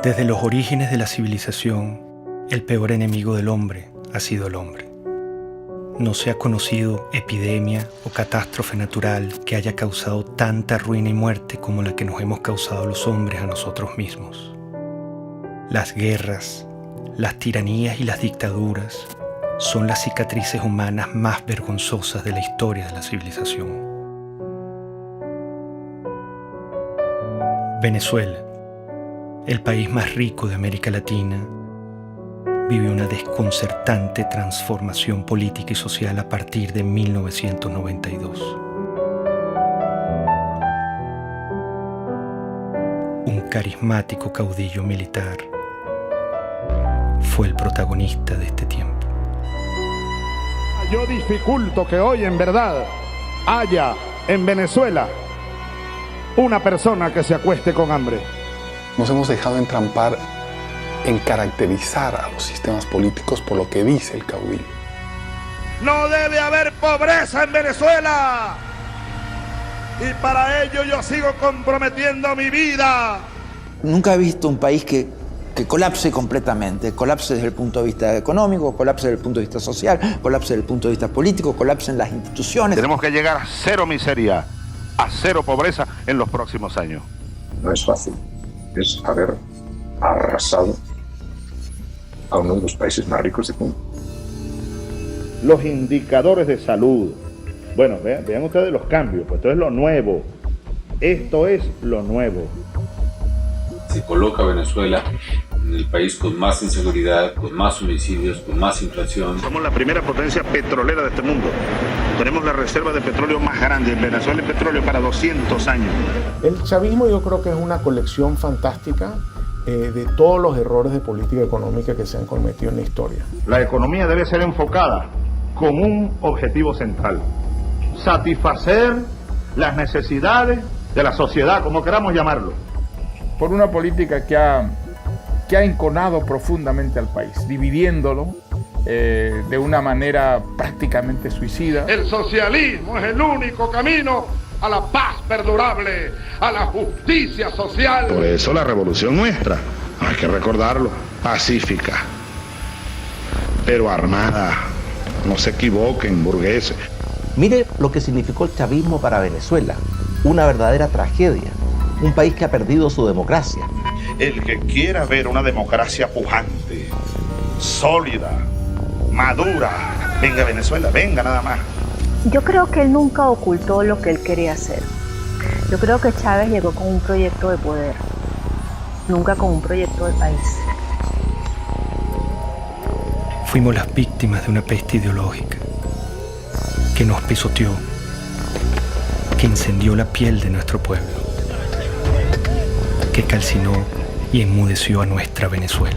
Desde los orígenes de la civilización, el peor enemigo del hombre ha sido el hombre. No se ha conocido epidemia o catástrofe natural que haya causado tanta ruina y muerte como la que nos hemos causado los hombres a nosotros mismos. Las guerras, las tiranías y las dictaduras son las cicatrices humanas más vergonzosas de la historia de la civilización. Venezuela, el país más rico de América Latina, vive una desconcertante transformación política y social a partir de 1992. Un carismático caudillo militar fue el protagonista de este tiempo. Yo dificulto que hoy en verdad haya en Venezuela una persona que se acueste con hambre. Nos hemos dejado entrampar en caracterizar a los sistemas políticos por lo que dice el caudillo. No debe haber pobreza en Venezuela. Y para ello yo sigo comprometiendo mi vida. Nunca he visto un país que colapse completamente. Colapse desde el punto de vista económico, colapse desde el punto de vista social, colapse desde el punto de vista político, colapse en las instituciones. Tenemos que llegar a cero miseria, a cero pobreza en los próximos años. No es fácil. Es haber arrasado a uno de los países más ricos del mundo. Los indicadores de salud. Bueno, vean ustedes los cambios, pues esto es lo nuevo. Esto es lo nuevo. Se coloca a Venezuela en el país con más inseguridad, con más homicidios, con más inflación. Somos la primera potencia petrolera de este mundo. Tenemos la reserva de petróleo más grande. En Venezuela hay petróleo para 200 años. El chavismo yo creo que es una colección fantástica de todos los errores de política económica que se han cometido en la historia. La economía debe ser enfocada con un objetivo central: satisfacer las necesidades de la sociedad, como queramos llamarlo. Por una política que ha enconado profundamente al país, dividiéndolo de una manera prácticamente suicida. El socialismo es el único camino a la paz perdurable, a la justicia social. Por eso la revolución nuestra, hay que recordarlo, pacífica, pero armada. No se equivoquen, burgueses. Mire lo que significó el chavismo para Venezuela. Una verdadera tragedia. Un país que ha perdido su democracia. El que quiera ver una democracia pujante, sólida, madura, venga a Venezuela, venga nada más. Yo creo que él nunca ocultó lo que él quería hacer. Yo creo que Chávez llegó con un proyecto de poder, nunca con un proyecto de país. Fuimos las víctimas de una peste ideológica que nos pisoteó, que incendió la piel de nuestro pueblo, que calcinó y enmudeció a nuestra Venezuela.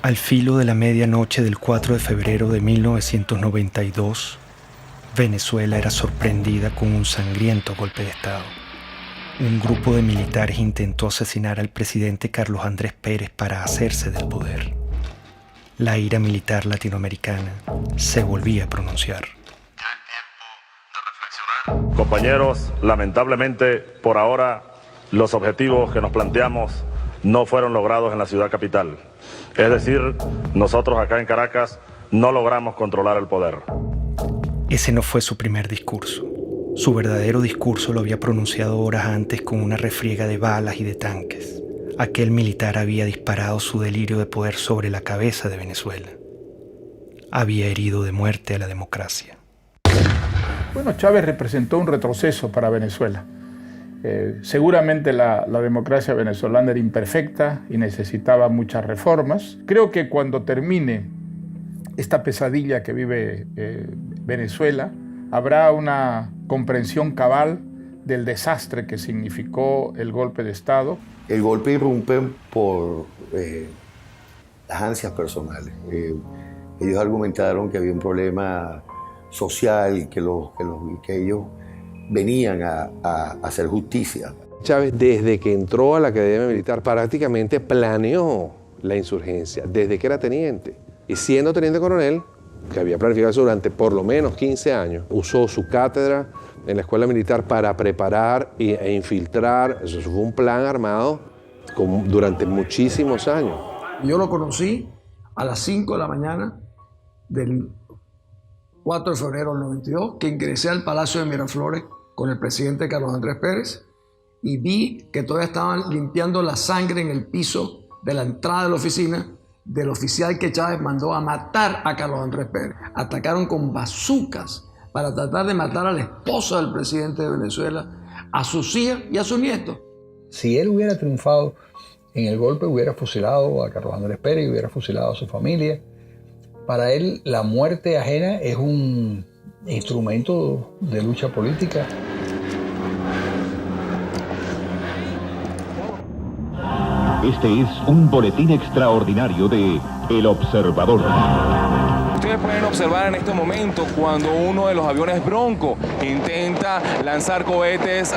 Al filo de la medianoche del 4 de febrero de 1992, Venezuela era sorprendida con un sangriento golpe de Estado. Un grupo de militares intentó asesinar al presidente Carlos Andrés Pérez para hacerse del poder. La ira militar latinoamericana se volvía a pronunciar. Compañeros, lamentablemente, por ahora, los objetivos que nos planteamos no fueron logrados en la ciudad capital. Es decir, nosotros acá en Caracas no logramos controlar el poder. Ese no fue su primer discurso. Su verdadero discurso lo había pronunciado horas antes con una refriega de balas y de tanques. Aquel militar había disparado su delirio de poder sobre la cabeza de Venezuela. Había herido de muerte a la democracia. Bueno, Chávez representó un retroceso para Venezuela. Seguramente la democracia venezolana era imperfecta y necesitaba muchas reformas. Creo que cuando termine esta pesadilla que vive Venezuela, habrá una comprensión cabal del desastre que significó el golpe de Estado. El golpe irrumpe por las ansias personales. Ellos argumentaron que había un problema social y que ellos venían a hacer justicia. Chávez, desde que entró a la Academia Militar, prácticamente planeó la insurgencia, desde que era teniente. Y siendo teniente coronel, que había planificado eso durante por lo menos 15 años, usó su cátedra en la escuela militar para preparar e infiltrar. Eso fue un plan armado durante muchísimos años. Yo lo conocí a las 5 de la mañana del 4 de febrero del 92, que ingresé al Palacio de Miraflores con el presidente Carlos Andrés Pérez y vi que todavía estaban limpiando la sangre en el piso de la entrada de la oficina del oficial que Chávez mandó a matar a Carlos Andrés Pérez. Atacaron con bazucas para tratar de matar a la esposa del presidente de Venezuela, a sus hijas y a sus nietos. Si él hubiera triunfado en el golpe, hubiera fusilado a Carlos Andrés Pérez y hubiera fusilado a su familia. Para él, la muerte ajena es un instrumento de lucha política. Este es un boletín extraordinario de El Observador. Ustedes pueden observar en este momento cuando uno de los aviones Bronco intenta lanzar cohetes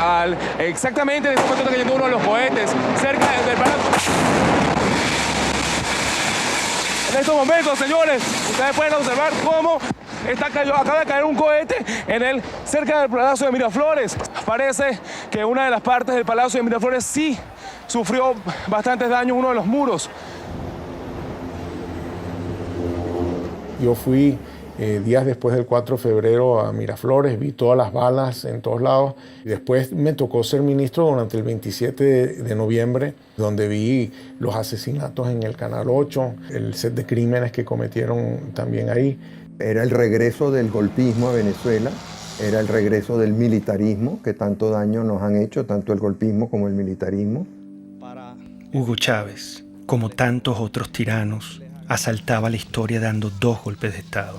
exactamente en este momento está cayendo uno de los cohetes cerca del Palacio. En estos momentos, señores, ustedes pueden observar cómo acaba de caer un cohete cerca del Palacio de Miraflores. Parece que una de las partes del Palacio de Miraflores sí sufrió bastantes daños, uno de los muros. Yo fui días después del 4 de febrero a Miraflores, vi todas las balas en todos lados. Y después me tocó ser ministro durante el 27 de noviembre, donde vi los asesinatos en el Canal 8, el set de crímenes que cometieron también ahí. Era el regreso del golpismo a Venezuela, era el regreso del militarismo, que tanto daño nos han hecho, tanto el golpismo como el militarismo. Hugo Chávez, como tantos otros tiranos, asaltaba la historia dando 2 golpes de Estado.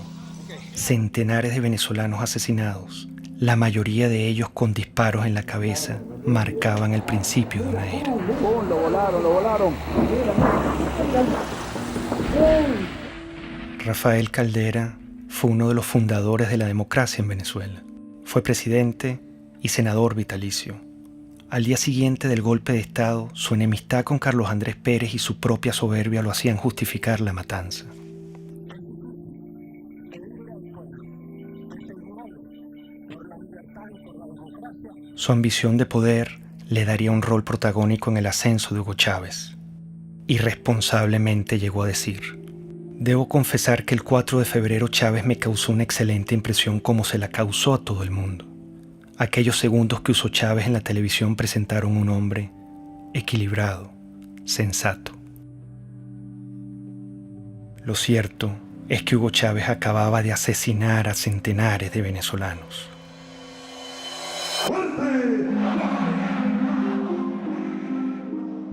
Centenares de venezolanos asesinados, la mayoría de ellos con disparos en la cabeza, marcaban el principio de una era. Lo volaron. Rafael Caldera fue uno de los fundadores de la democracia en Venezuela. Fue presidente y senador vitalicio. Al día siguiente del golpe de Estado, su enemistad con Carlos Andrés Pérez y su propia soberbia lo hacían justificar la matanza. Su ambición de poder le daría un rol protagónico en el ascenso de Hugo Chávez. Irresponsablemente llegó a decir: «Debo confesar que el 4 de febrero Chávez me causó una excelente impresión como se la causó a todo el mundo. Aquellos segundos que usó Chávez en la televisión presentaron un hombre equilibrado, sensato». Lo cierto es que Hugo Chávez acababa de asesinar a centenares de venezolanos.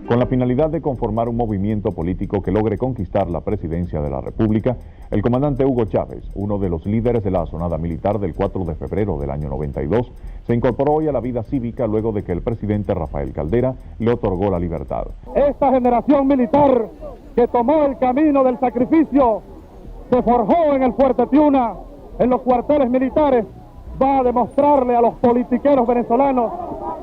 Con la finalidad de conformar un movimiento político que logre conquistar la presidencia de la República, el comandante Hugo Chávez, uno de los líderes de la asonada militar del 4 de febrero del año 92, se incorporó hoy a la vida cívica luego de que el presidente Rafael Caldera le otorgó la libertad. Esta generación militar que tomó el camino del sacrificio, se forjó en el Fuerte Tiuna, en los cuarteles militares, va a demostrarle a los politiqueros venezolanos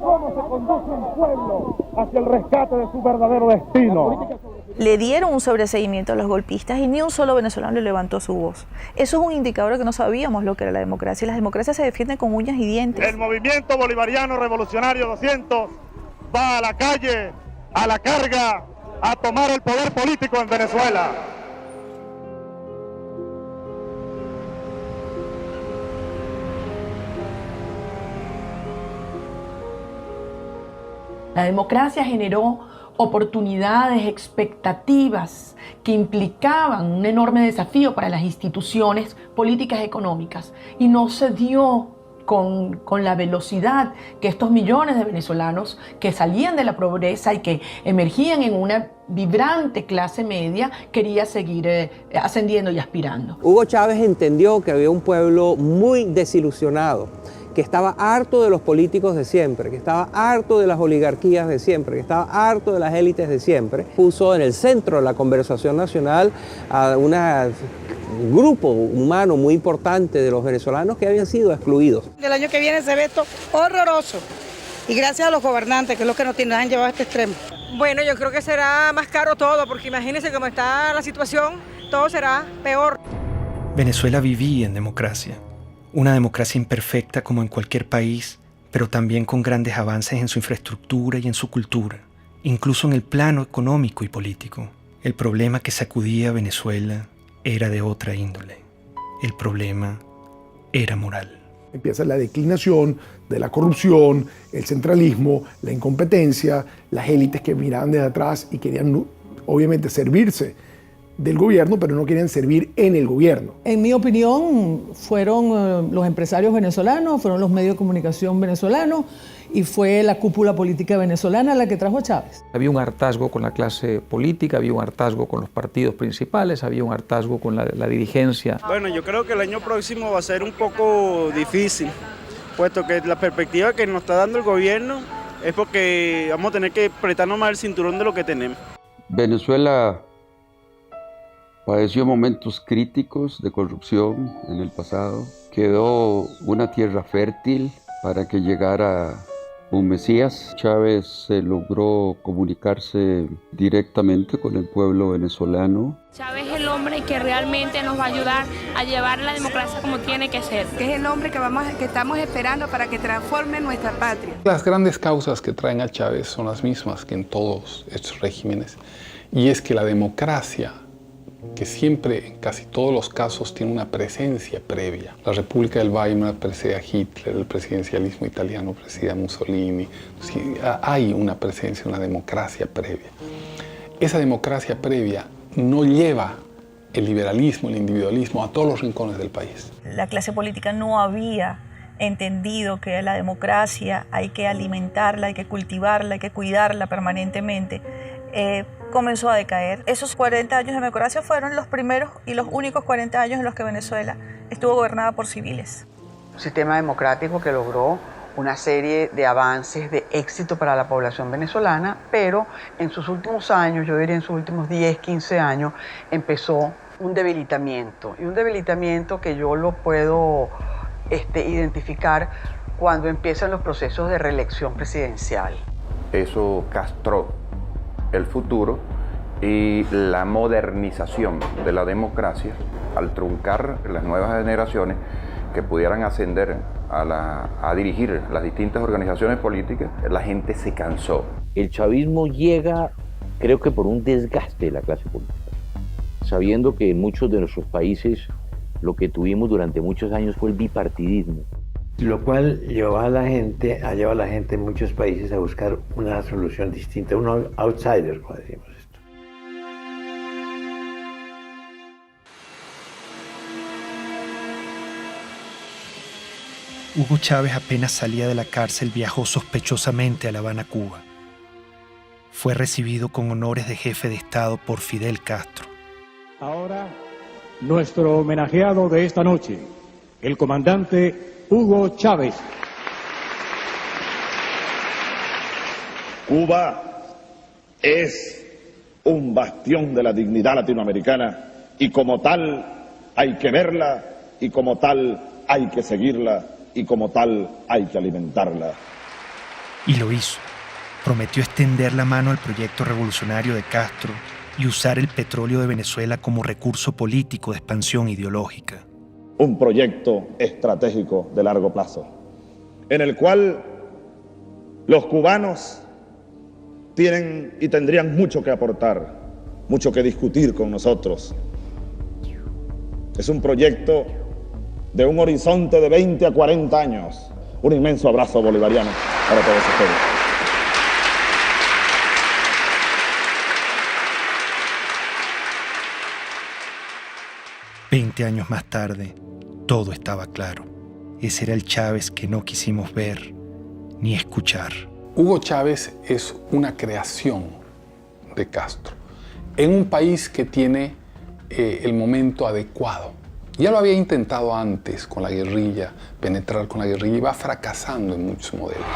cómo se conduce un pueblo hacia el rescate de su verdadero destino. Le dieron un sobreseguimiento a los golpistas y ni un solo venezolano le levantó su voz. Eso es un indicador de que no sabíamos lo que era la democracia. Y las democracias se defienden con uñas y dientes. El movimiento bolivariano revolucionario 200 va a la calle, a la carga, a tomar el poder político en Venezuela. La democracia generó oportunidades, expectativas que implicaban un enorme desafío para las instituciones políticas y económicas y no se dio con la velocidad que estos millones de venezolanos que salían de la pobreza y que emergían en una vibrante clase media quería seguir ascendiendo y aspirando. Hugo Chávez entendió que había un pueblo muy desilusionado, que estaba harto de los políticos de siempre, que estaba harto de las oligarquías de siempre, que estaba harto de las élites de siempre. Puso en el centro de la conversación nacional a un grupo humano muy importante de los venezolanos que habían sido excluidos. El año que viene se ve esto horroroso y gracias a los gobernantes, que es lo que nos han llevado a este extremo. Bueno, yo creo que será más caro todo, porque imagínense cómo está la situación, todo será peor. Venezuela vivía en democracia. Una democracia imperfecta como en cualquier país, pero también con grandes avances en su infraestructura y en su cultura, incluso en el plano económico y político. El problema que sacudía a Venezuela era de otra índole. El problema era moral. Empieza la declinación de la corrupción, el centralismo, la incompetencia, las élites que miraban desde atrás y querían obviamente servirse del gobierno, pero no querían servir en el gobierno. En mi opinión, fueron los empresarios venezolanos, fueron los medios de comunicación venezolanos y fue la cúpula política venezolana la que trajo a Chávez. Había un hartazgo con la clase política, había un hartazgo con los partidos principales, había un hartazgo con la dirigencia. Bueno, yo creo que el año próximo va a ser un poco difícil, puesto que la perspectiva que nos está dando el gobierno es porque vamos a tener que apretarnos más el cinturón de lo que tenemos. Venezuela padeció momentos críticos de corrupción en el pasado. Quedó una tierra fértil para que llegara un Mesías. Chávez logró comunicarse directamente con el pueblo venezolano. Chávez es el hombre que realmente nos va a ayudar a llevar la democracia como tiene que ser. Que es el hombre que estamos esperando para que transforme nuestra patria. Las grandes causas que traen a Chávez son las mismas que en todos estos regímenes. Y es que la democracia, que siempre, en casi todos los casos, tiene una presencia previa. La República del Weimar precede a Hitler, el presidencialismo italiano precede a Mussolini. Sí, hay una presencia, una democracia previa. Esa democracia previa no lleva el liberalismo, el individualismo a todos los rincones del país. La clase política no había entendido que la democracia hay que alimentarla, hay que cultivarla, hay que cuidarla permanentemente. Comenzó a decaer. Esos 40 años de democracia fueron los primeros y los únicos 40 años en los que Venezuela estuvo gobernada por civiles. Un sistema democrático que logró una serie de avances de éxito para la población venezolana, pero en sus últimos años, yo diría en sus últimos 10, 15 años, empezó un debilitamiento. Y un debilitamiento que yo lo puedo identificar cuando empiezan los procesos de reelección presidencial. Eso castró el futuro y la modernización de la democracia al truncar las nuevas generaciones que pudieran ascender a dirigir las distintas organizaciones políticas. La gente se cansó. El chavismo llega, creo que por un desgaste de la clase política, sabiendo que en muchos de nuestros países lo que tuvimos durante muchos años fue el bipartidismo. Lo cual llevó a la gente en muchos países a buscar una solución distinta, un outsider, como decimos esto. Hugo Chávez apenas salía de la cárcel viajó sospechosamente a La Habana, Cuba. Fue recibido con honores de jefe de Estado por Fidel Castro. Ahora, nuestro homenajeado de esta noche, el comandante Hugo Chávez. Cuba es un bastión de la dignidad latinoamericana y como tal hay que verla y como tal hay que seguirla y como tal hay que alimentarla. Y lo hizo. Prometió extender la mano al proyecto revolucionario de Castro y usar el petróleo de Venezuela como recurso político de expansión ideológica. Un proyecto estratégico de largo plazo, en el cual los cubanos tienen y tendrían mucho que aportar, mucho que discutir con nosotros. Es un proyecto de un horizonte de 20 a 40 años. Un inmenso abrazo bolivariano para todos ustedes. «20 años más tarde, todo estaba claro. Ese era el Chávez que no quisimos ver ni escuchar. Hugo Chávez es una creación de Castro en un país que tiene el momento adecuado. Ya lo había intentado antes con la guerrilla, penetrar con la guerrilla, y va fracasando en muchos modelos.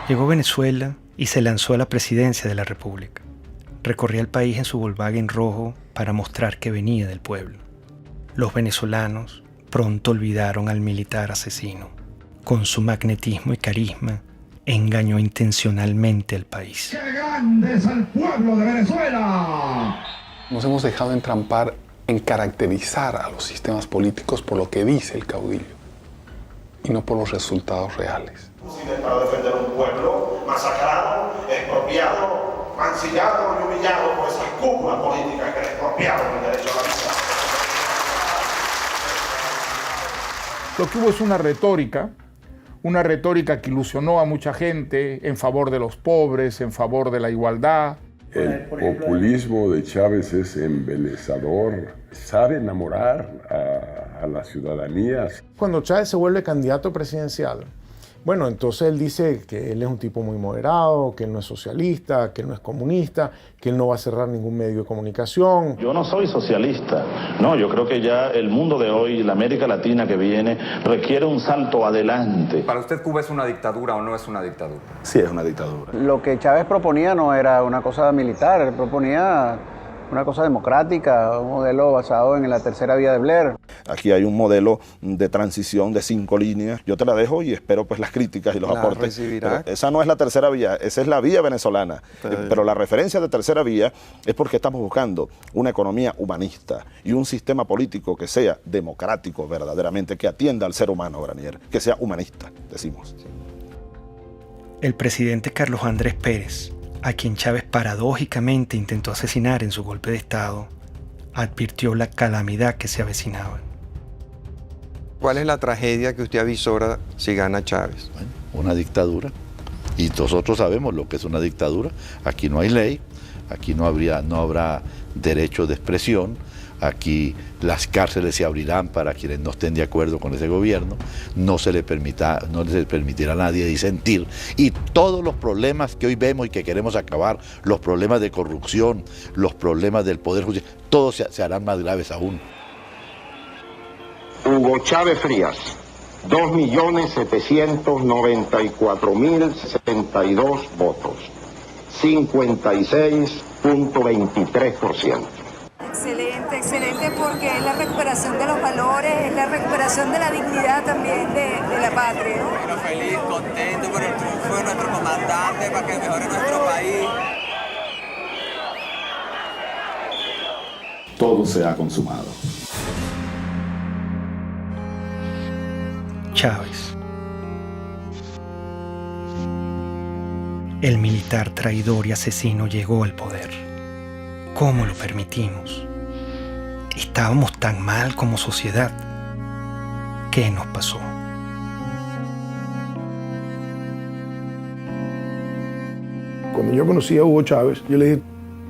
Llegó a Venezuela y se lanzó a la presidencia de la República. Recorría el país en su Volkswagen rojo para mostrar que venía del pueblo. Los venezolanos pronto olvidaron al militar asesino. Con su magnetismo y carisma, engañó intencionalmente al país. ¡Qué grande es el pueblo de Venezuela! Nos hemos dejado entrampar en caracterizar a los sistemas políticos por lo que dice el caudillo y no por los resultados reales. Para defender un pueblo masacrado, expropiado, mancillado y humillado por esas cúpulas políticas que expropiaron el derecho a la vida. Lo que hubo es una retórica que ilusionó a mucha gente en favor de los pobres, en favor de la igualdad. El populismo de Chávez es embelezador, sabe enamorar a la ciudadanía. Cuando Chávez se vuelve candidato presidencial, bueno, entonces él dice que él es un tipo muy moderado, que él no es socialista, que él no es comunista, que él no va a cerrar ningún medio de comunicación. Yo no soy socialista, no, yo creo que ya el mundo de hoy, la América Latina que viene, requiere un salto adelante. ¿Para usted Cuba es una dictadura o no es una dictadura? Sí, es una dictadura. Lo que Chávez proponía no era una cosa militar, él proponía una cosa democrática, un modelo basado en la tercera vía de Blair. Aquí hay un modelo de transición de 5 líneas. Yo te la dejo y espero pues las críticas y los aportes. Esa no es la tercera vía, esa es la vía venezolana. Pero la referencia de tercera vía es porque estamos buscando una economía humanista y un sistema político que sea democrático verdaderamente, que atienda al ser humano, Granier, que sea humanista, decimos. El presidente Carlos Andrés Pérez, a quien Chávez paradójicamente intentó asesinar en su golpe de Estado, advirtió la calamidad que se avecinaba. ¿Cuál es la tragedia que usted avisora si gana Chávez? Bueno, una dictadura. Y nosotros sabemos lo que es una dictadura. Aquí no hay ley, aquí no habrá derecho de expresión, aquí las cárceles se abrirán para quienes no estén de acuerdo con ese gobierno, no se le permitirá a nadie disentir, y todos los problemas que hoy vemos y que queremos acabar, los problemas de corrupción, los problemas del poder judicial, todos se harán más graves aún. Hugo Chávez Frías, 2.794.062 votos, 56.23%. Excelente, excelente, porque es la recuperación de los valores, es la recuperación de la dignidad también de la patria. Bueno, feliz, contento por el triunfo de nuestro comandante para que mejore nuestro país. Todo se ha consumado. Chávez. El militar traidor y asesino llegó al poder. ¿Cómo lo permitimos? ¿Estábamos tan mal como sociedad? ¿Qué nos pasó? Cuando yo conocí a Hugo Chávez, yo le dije,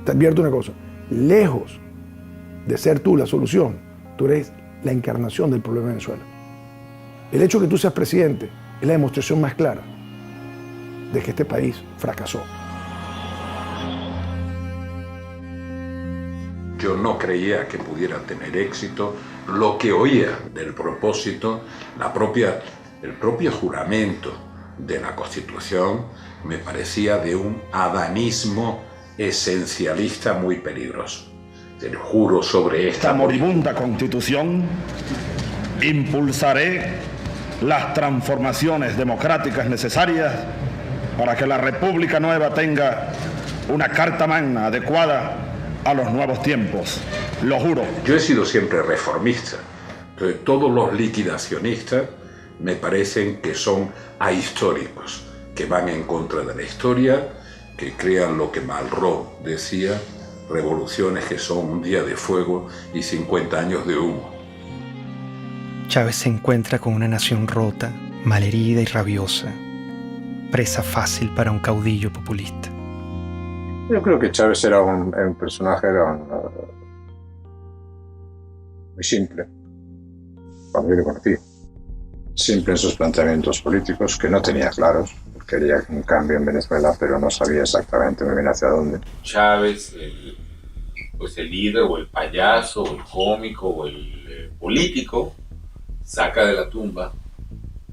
te advierto una cosa, lejos de ser tú la solución, tú eres la encarnación del problema de Venezuela. El hecho de que tú seas presidente es la demostración más clara de que este país fracasó. Yo no creía que pudiera tener éxito. Lo que oía del propósito, el propio juramento de la Constitución, me parecía de un adanismo esencialista muy peligroso. Te lo juro sobre esta moribunda Constitución, impulsaré las transformaciones democráticas necesarias para que la República Nueva tenga una carta magna adecuada a los nuevos tiempos, lo juro. Yo he sido siempre reformista, entonces todos los liquidacionistas me parecen que son ahistóricos, que van en contra de la historia, que crean lo que Malraux decía, revoluciones que son un día de fuego y 50 años de humo. Chávez se encuentra con una nación rota, malherida y rabiosa, presa fácil para un caudillo populista. Yo creo que Chávez era un personaje muy simple, cuando yo lo conocí. Simple en sus planteamientos políticos, que no tenía claros. Quería un cambio en Venezuela, pero no sabía exactamente muy bien hacia dónde. Chávez, el líder o el payaso o el cómico o el político, saca de la tumba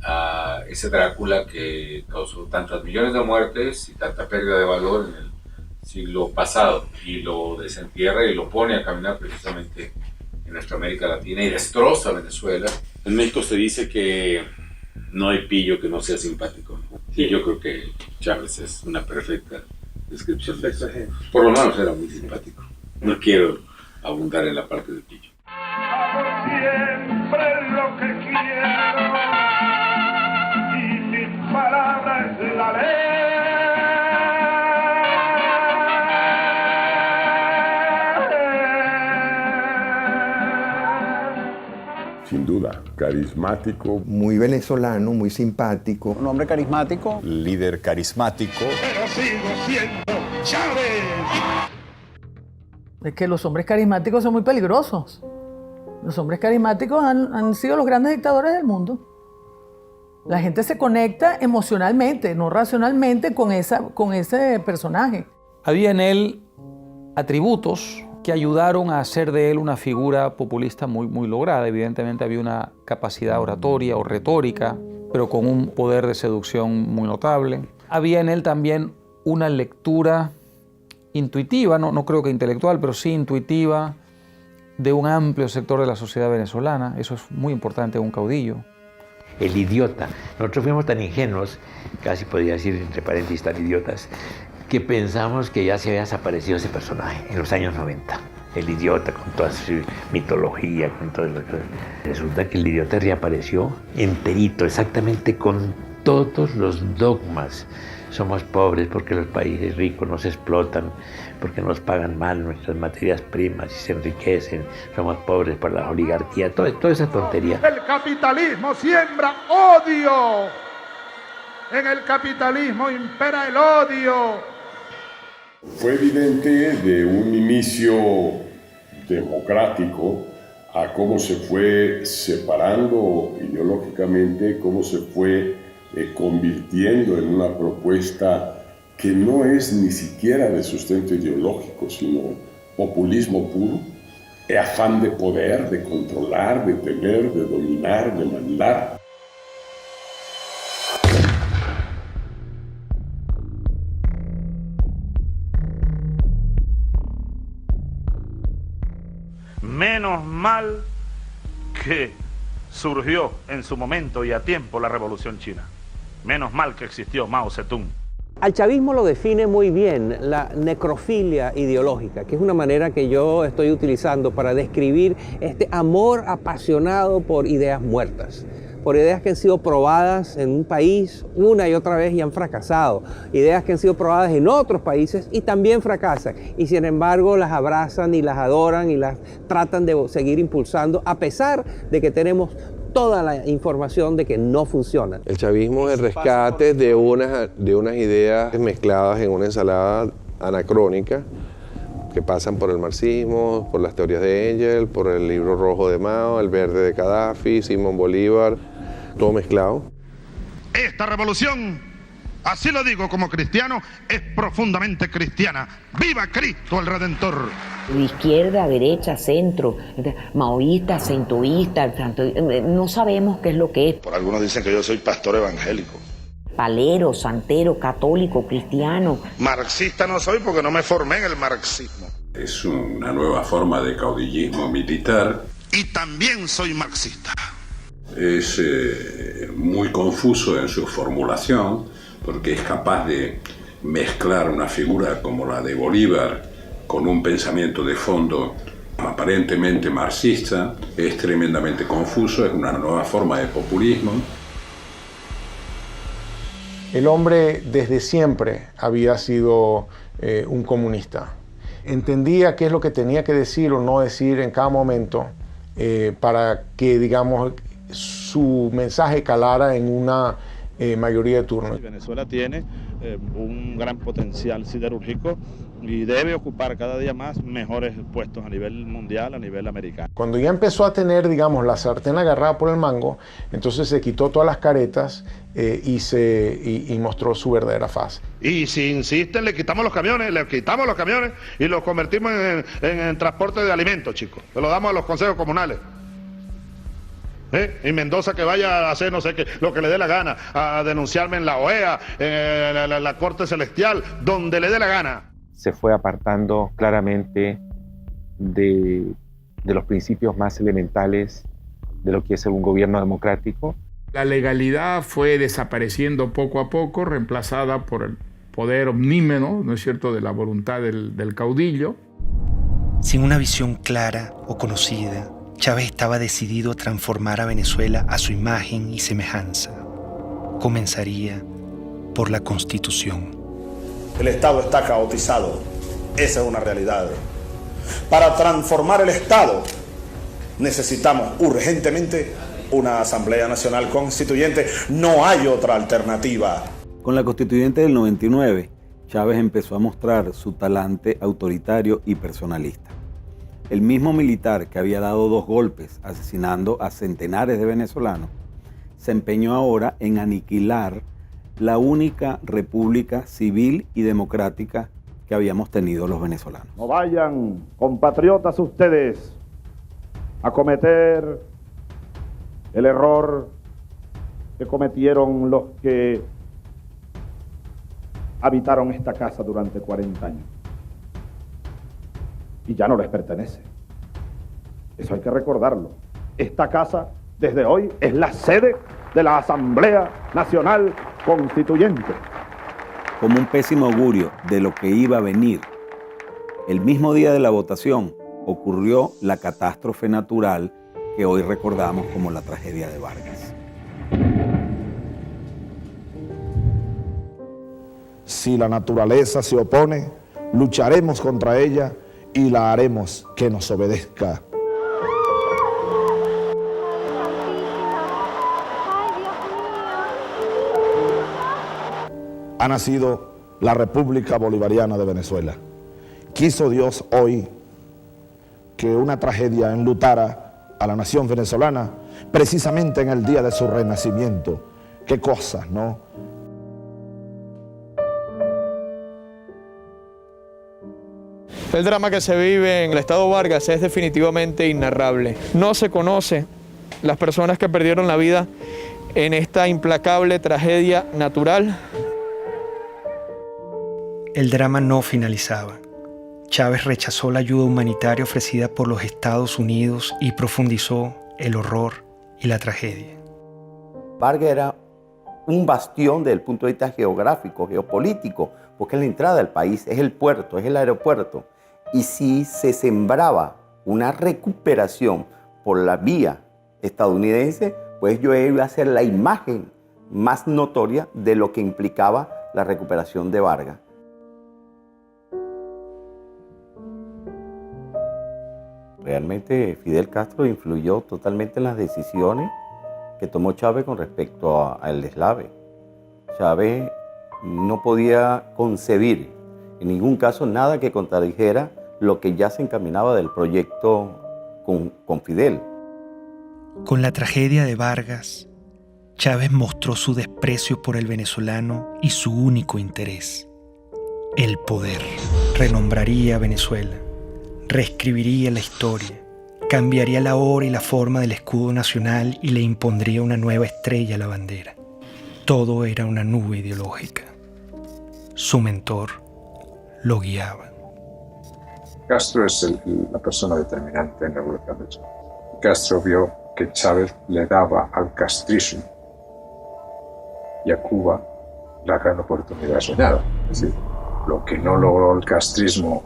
a ese Drácula que causó tantas millones de muertes y tanta pérdida de valor en el siglo pasado, y lo desentierra y lo pone a caminar precisamente en nuestra América Latina y destroza Venezuela. En México se dice que no hay pillo que no sea simpático. Y yo creo que Chávez es una perfecta descripción de eso. Por lo menos era muy simpático. No quiero abundar en la parte de pillo. Siempre lo que quiero y mis palabras es la ley. Sin duda, carismático. Muy venezolano, muy simpático. Un hombre carismático. Líder carismático. Pero sigo siendo Chávez. Es que los hombres carismáticos son muy peligrosos. Los hombres carismáticos han sido los grandes dictadores del mundo. La gente se conecta emocionalmente, no racionalmente, con ese personaje. Había en él atributos que ayudaron a hacer de él una figura populista muy lograda. Evidentemente había una capacidad oratoria o retórica, pero con un poder de seducción muy notable. Había en él también una lectura intuitiva, no creo que intelectual, pero sí intuitiva, de un amplio sector de la sociedad venezolana. Eso es muy importante en un caudillo. El idiota. Nosotros fuimos tan ingenuos, casi podría decir entre paréntesis tan idiotas, que pensamos que ya se había desaparecido ese personaje en los años 90. El idiota, con toda su mitología, con todo lo que... Resulta que el idiota reapareció enterito, exactamente con todos los dogmas. Somos pobres porque los países ricos nos explotan, porque nos pagan mal nuestras materias primas y se enriquecen. Somos pobres por la oligarquía, toda esa tontería. El capitalismo siembra odio. En el capitalismo impera el odio. Fue evidente de un inicio democrático a cómo se fue separando ideológicamente, cómo se fue convirtiendo en una propuesta que no es ni siquiera de sustento ideológico, sino populismo puro, afán de poder, de controlar, de tener, de dominar, de mandar. Menos mal que surgió en su momento y a tiempo la Revolución China. Menos mal que existió Mao Zedong. Al chavismo lo define muy bien la necrofilia ideológica, que es una manera que yo estoy utilizando para describir este amor apasionado por ideas muertas, por ideas que han sido probadas en un país una y otra vez y han fracasado, ideas que han sido probadas en otros países y también fracasan, y sin embargo las abrazan y las adoran y las tratan de seguir impulsando a pesar de que tenemos toda la información de que no funciona. El chavismo es el rescate de unas ideas mezcladas en una ensalada anacrónica que pasan por el marxismo, por las teorías de Engels, por el libro rojo de Mao, el verde de Gaddafi, Simón Bolívar, todo mezclado. Esta revolución, así lo digo como cristiano, es profundamente cristiana. ¡Viva Cristo el Redentor! De izquierda, derecha, centro, maoísta, centoísta, no sabemos qué es lo que es. Por algunos dicen que yo soy pastor evangélico. Palero, santero, católico, cristiano. Marxista no soy porque no me formé en el marxismo. Es una nueva forma de caudillismo militar. Y también soy marxista. Es muy confuso en su formulación porque es capaz de mezclar una figura como la de Bolívar con un pensamiento de fondo aparentemente marxista. Es tremendamente confuso, es una nueva forma de populismo. El hombre desde siempre había sido un comunista. Entendía qué es lo que tenía que decir o no decir en cada momento para que, digamos, su mensaje calara en una mayoría de turnos. Venezuela tiene un gran potencial siderúrgico y debe ocupar cada día más mejores puestos a nivel mundial, a nivel americano. Cuando ya empezó a tener, digamos, la sartén agarrada por el mango, entonces se quitó todas las caretas y mostró su verdadera faz. Y si insisten, le quitamos los camiones y los convertimos en transporte de alimentos, chicos. Se lo damos a los consejos comunales. Y Mendoza que vaya a hacer no sé qué, lo que le dé la gana, a denunciarme en la OEA, en la Corte Celestial, donde le dé la gana. Se fue apartando claramente de los principios más elementales de lo que es un gobierno democrático. La legalidad fue desapareciendo poco a poco, reemplazada por el poder omnímodo, ¿no es cierto?, de la voluntad del caudillo. Sin una visión clara o conocida, Chávez estaba decidido a transformar a Venezuela a su imagen y semejanza. Comenzaría por la Constitución. El Estado está caotizado. Esa es una realidad. Para transformar el Estado necesitamos urgentemente una Asamblea Nacional Constituyente. No hay otra alternativa. Con la Constituyente del 99, Chávez empezó a mostrar su talante autoritario y personalista. El mismo militar que había dado 2 golpes asesinando a centenares de venezolanos, se empeñó ahora en aniquilar la única república civil y democrática que habíamos tenido los venezolanos. No vayan, compatriotas, ustedes a cometer el error que cometieron los que habitaron esta casa durante 40 años. Y ya no les pertenece. Eso hay que recordarlo. Esta casa, desde hoy, es la sede de la Asamblea Nacional Constituyente. Como un pésimo augurio de lo que iba a venir, el mismo día de la votación ocurrió la catástrofe natural que hoy recordamos como la tragedia de Vargas. Si la naturaleza se opone, lucharemos contra ella y la haremos que nos obedezca. Ha nacido la República Bolivariana de Venezuela. Quiso Dios hoy que una tragedia enlutara a la nación venezolana precisamente en el día de su renacimiento. Qué cosas, ¿no? El drama que se vive en el estado Vargas es definitivamente inarrable. No se conoce las personas que perdieron la vida en esta implacable tragedia natural. El drama no finalizaba. Chávez rechazó la ayuda humanitaria ofrecida por los Estados Unidos y profundizó el horror y la tragedia. Vargas era un bastión desde el punto de vista geográfico, geopolítico, porque es la entrada del país, es el puerto, es el aeropuerto. Y si se sembraba una recuperación por la vía estadounidense, pues yo iba a ser la imagen más notoria de lo que implicaba la recuperación de Vargas. Realmente Fidel Castro influyó totalmente en las decisiones que tomó Chávez con respecto al deslave. Chávez no podía concebir en ningún caso nada que contradijera lo que ya se encaminaba del proyecto con Fidel. Con la tragedia de Vargas, Chávez mostró su desprecio por el venezolano y su único interés, el poder. Renombraría a Venezuela, reescribiría la historia, cambiaría la hora y la forma del escudo nacional y le impondría una nueva estrella a la bandera. Todo era una nube ideológica. Su mentor lo guiaba. Castro es la persona determinante en la evolución de Chávez. Castro vio que Chávez le daba al castrismo y a Cuba la gran oportunidad soñada. Es decir, lo que no logró el castrismo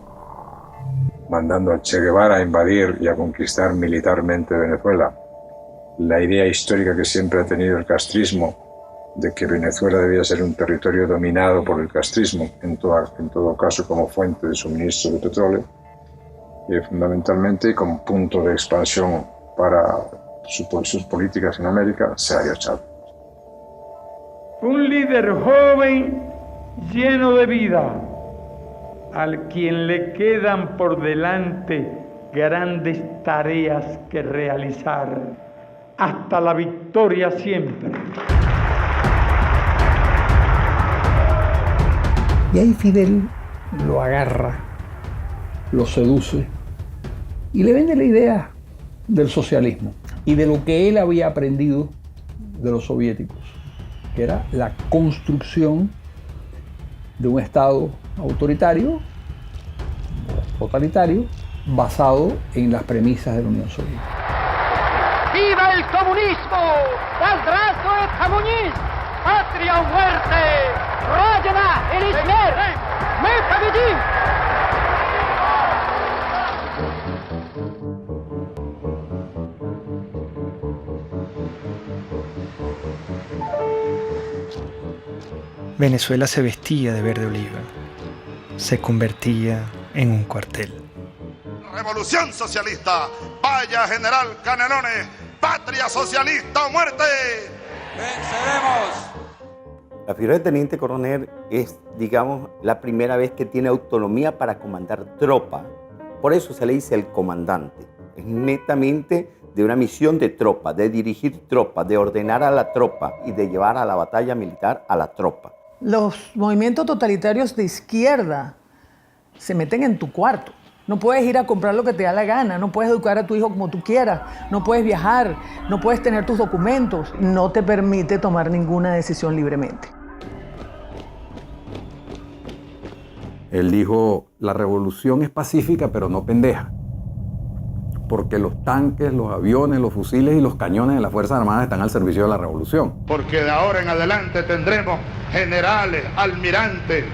mandando a Che Guevara a invadir y a conquistar militarmente Venezuela, la idea histórica que siempre ha tenido el castrismo de que Venezuela debía ser un territorio dominado por el castrismo, en todo caso como fuente de suministro de petróleo, y fundamentalmente como punto de expansión para sus políticas en América, se halló Chávez. Un líder joven lleno de vida, al quien le quedan por delante grandes tareas que realizar, hasta la victoria siempre. Y ahí Fidel lo agarra, lo seduce y le vende la idea del socialismo y de lo que él había aprendido de los soviéticos, que era la construcción de un Estado autoritario, totalitario, basado en las premisas de la Unión Soviética. ¡Viva el comunismo! ¡Здравствует коммунизм! ¡Patria o muerte! ¡Родина или смерть! ¡Мы победим! Venezuela se vestía de verde oliva, se convertía en un cuartel. Revolución socialista, vaya General Canelones, patria socialista o muerte. ¡Venceremos! La figura de teniente coronel es, digamos, la primera vez que tiene autonomía para comandar tropa. Por eso se le dice el comandante. Es netamente de una misión de tropa, de dirigir tropa, de ordenar a la tropa y de llevar a la batalla militar a la tropa. Los movimientos totalitarios de izquierda se meten en tu cuarto. No puedes ir a comprar lo que te da la gana, no puedes educar a tu hijo como tú quieras, no puedes viajar, no puedes tener tus documentos, no te permite tomar ninguna decisión libremente. Él dijo, la revolución es pacífica pero no pendeja, porque los tanques, los aviones, los fusiles y los cañones de las Fuerzas Armadas están al servicio de la revolución. Porque de ahora en adelante tendremos generales, almirantes,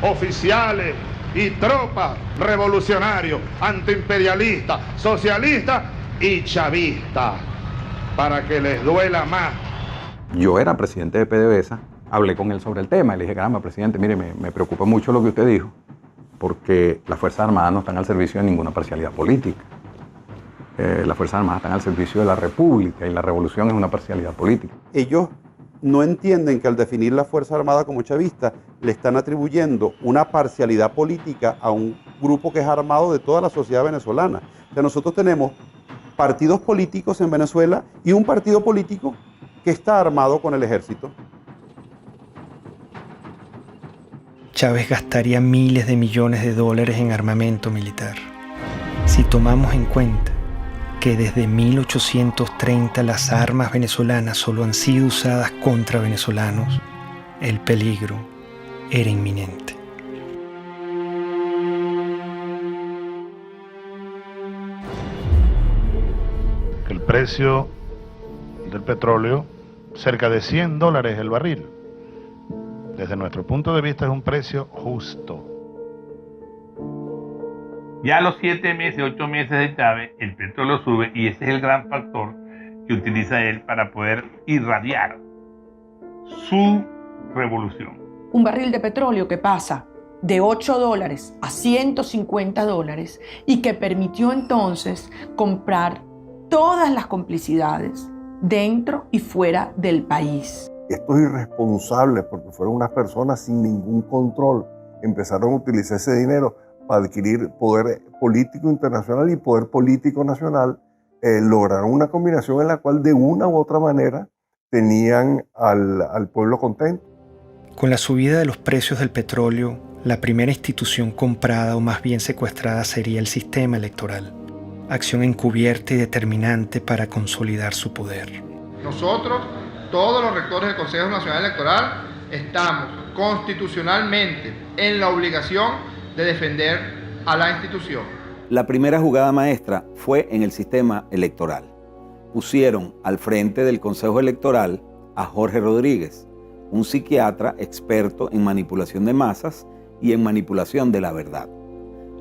oficiales y tropas revolucionarios, antiimperialistas, socialistas y chavistas, para que les duela más. Yo era presidente de PDVSA, hablé con él sobre el tema y le dije, caramba, presidente, mire, me preocupa mucho lo que usted dijo, porque las Fuerzas Armadas no están al servicio de ninguna parcialidad política. Las Fuerzas Armadas están al servicio de la República y la revolución es una parcialidad política. Ellos no entienden que al definir la Fuerza Armada como chavista le están atribuyendo una parcialidad política a un grupo que es armado de toda la sociedad venezolana. O sea, nosotros tenemos partidos políticos en Venezuela y un partido político que está armado con el ejército. Chávez gastaría miles de millones de dólares en armamento militar. Si tomamos en cuenta que desde 1830 las armas venezolanas solo han sido usadas contra venezolanos, el peligro era inminente. El precio del petróleo, cerca de $100 el barril. Desde nuestro punto de vista es un precio justo. Ya a los 7 meses, 8 meses de Chávez, el petróleo sube y ese es el gran factor que utiliza él para poder irradiar su revolución. Un barril de petróleo que pasa de $8 a $150 y que permitió entonces comprar todas las complicidades dentro y fuera del país. Estos irresponsables, porque fueron unas personas sin ningún control, empezaron a utilizar ese dinero para adquirir poder político internacional y poder político nacional, lograron una combinación en la cual de una u otra manera tenían al pueblo contento. Con la subida de los precios del petróleo, la primera institución comprada o más bien secuestrada sería el sistema electoral, acción encubierta y determinante para consolidar su poder. Nosotros, todos los rectores del Consejo Nacional Electoral, estamos constitucionalmente en la obligación de defender a la institución. La primera jugada maestra fue en el sistema electoral. Pusieron al frente del Consejo Electoral a Jorge Rodríguez, un psiquiatra experto en manipulación de masas y en manipulación de la verdad.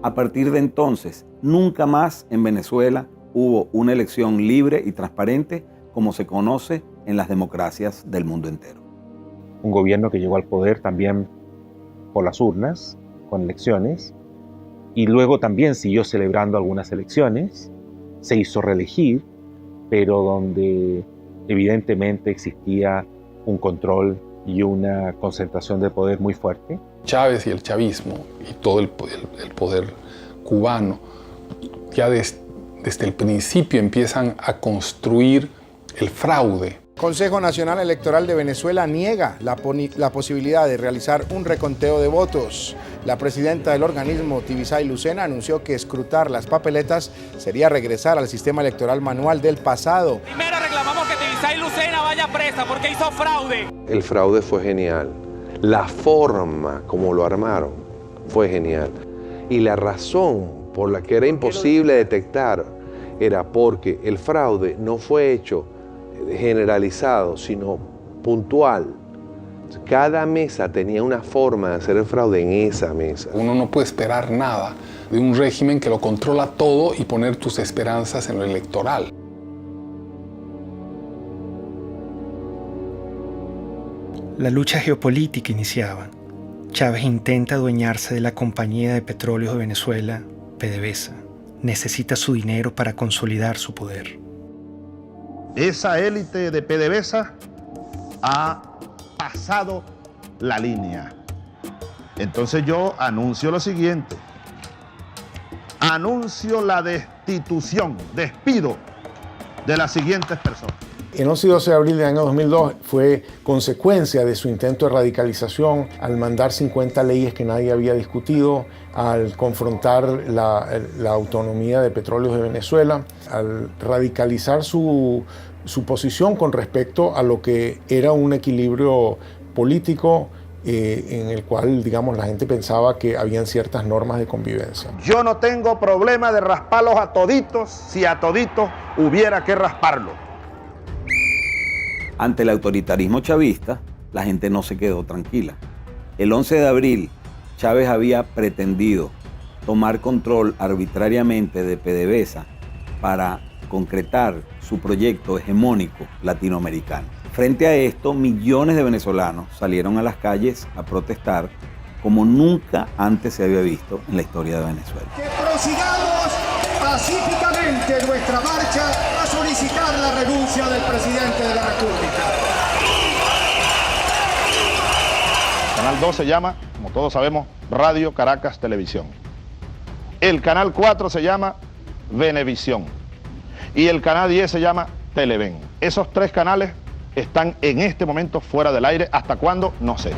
A partir de entonces, nunca más en Venezuela hubo una elección libre y transparente como se conoce en las democracias del mundo entero. Un gobierno que llegó al poder también por las urnas, con elecciones, y luego también siguió celebrando algunas elecciones, se hizo reelegir, pero donde evidentemente existía un control y una concentración de poder muy fuerte. Chávez y el chavismo y todo el poder cubano ya desde el principio empiezan a construir el fraude. Consejo Nacional Electoral de Venezuela niega la posibilidad de realizar un reconteo de votos. La presidenta del organismo, Tibisay Lucena, anunció que escrutar las papeletas sería regresar al sistema electoral manual del pasado. Primero reclamamos que Tibisay Lucena vaya presa porque hizo fraude. El fraude fue genial. La forma como lo armaron fue genial. Y la razón por la que era imposible detectar era porque el fraude no fue hecho generalizado, sino puntual. Cada mesa tenía una forma de hacer el fraude en esa mesa. Uno no puede esperar nada de un régimen que lo controla todo y poner tus esperanzas en lo electoral. La lucha geopolítica iniciaba. Chávez intenta adueñarse de la Compañía de Petróleos de Venezuela, PDVSA. Necesita su dinero para consolidar su poder. Esa élite de PDVSA ha pasado la línea. Entonces yo anuncio lo siguiente. Anuncio la destitución, despido de las siguientes personas. El 11 y 12 de abril del año 2002 fue consecuencia de su intento de radicalización al mandar 50 leyes que nadie había discutido, al confrontar la autonomía de Petróleos de Venezuela, al radicalizar su posición con respecto a lo que era un equilibrio político en el cual, digamos, la gente pensaba que habían ciertas normas de convivencia. Yo no tengo problema de rasparlos a toditos si a toditos hubiera que rasparlo. Ante el autoritarismo chavista, la gente no se quedó tranquila. El 11 de abril, Chávez había pretendido tomar control arbitrariamente de PDVSA para concretar su proyecto hegemónico latinoamericano. Frente a esto, millones de venezolanos salieron a las calles a protestar como nunca antes se había visto en la historia de Venezuela. Que prosigamos pacíficamente nuestra marcha a solicitar la renuncia del presidente de la República. El canal 2 se llama, como todos sabemos, Radio Caracas Televisión. El canal 4 se llama Venevisión. Y el canal 10 se llama Televen. Esos tres canales están en este momento fuera del aire. ¿Hasta cuándo? No sé.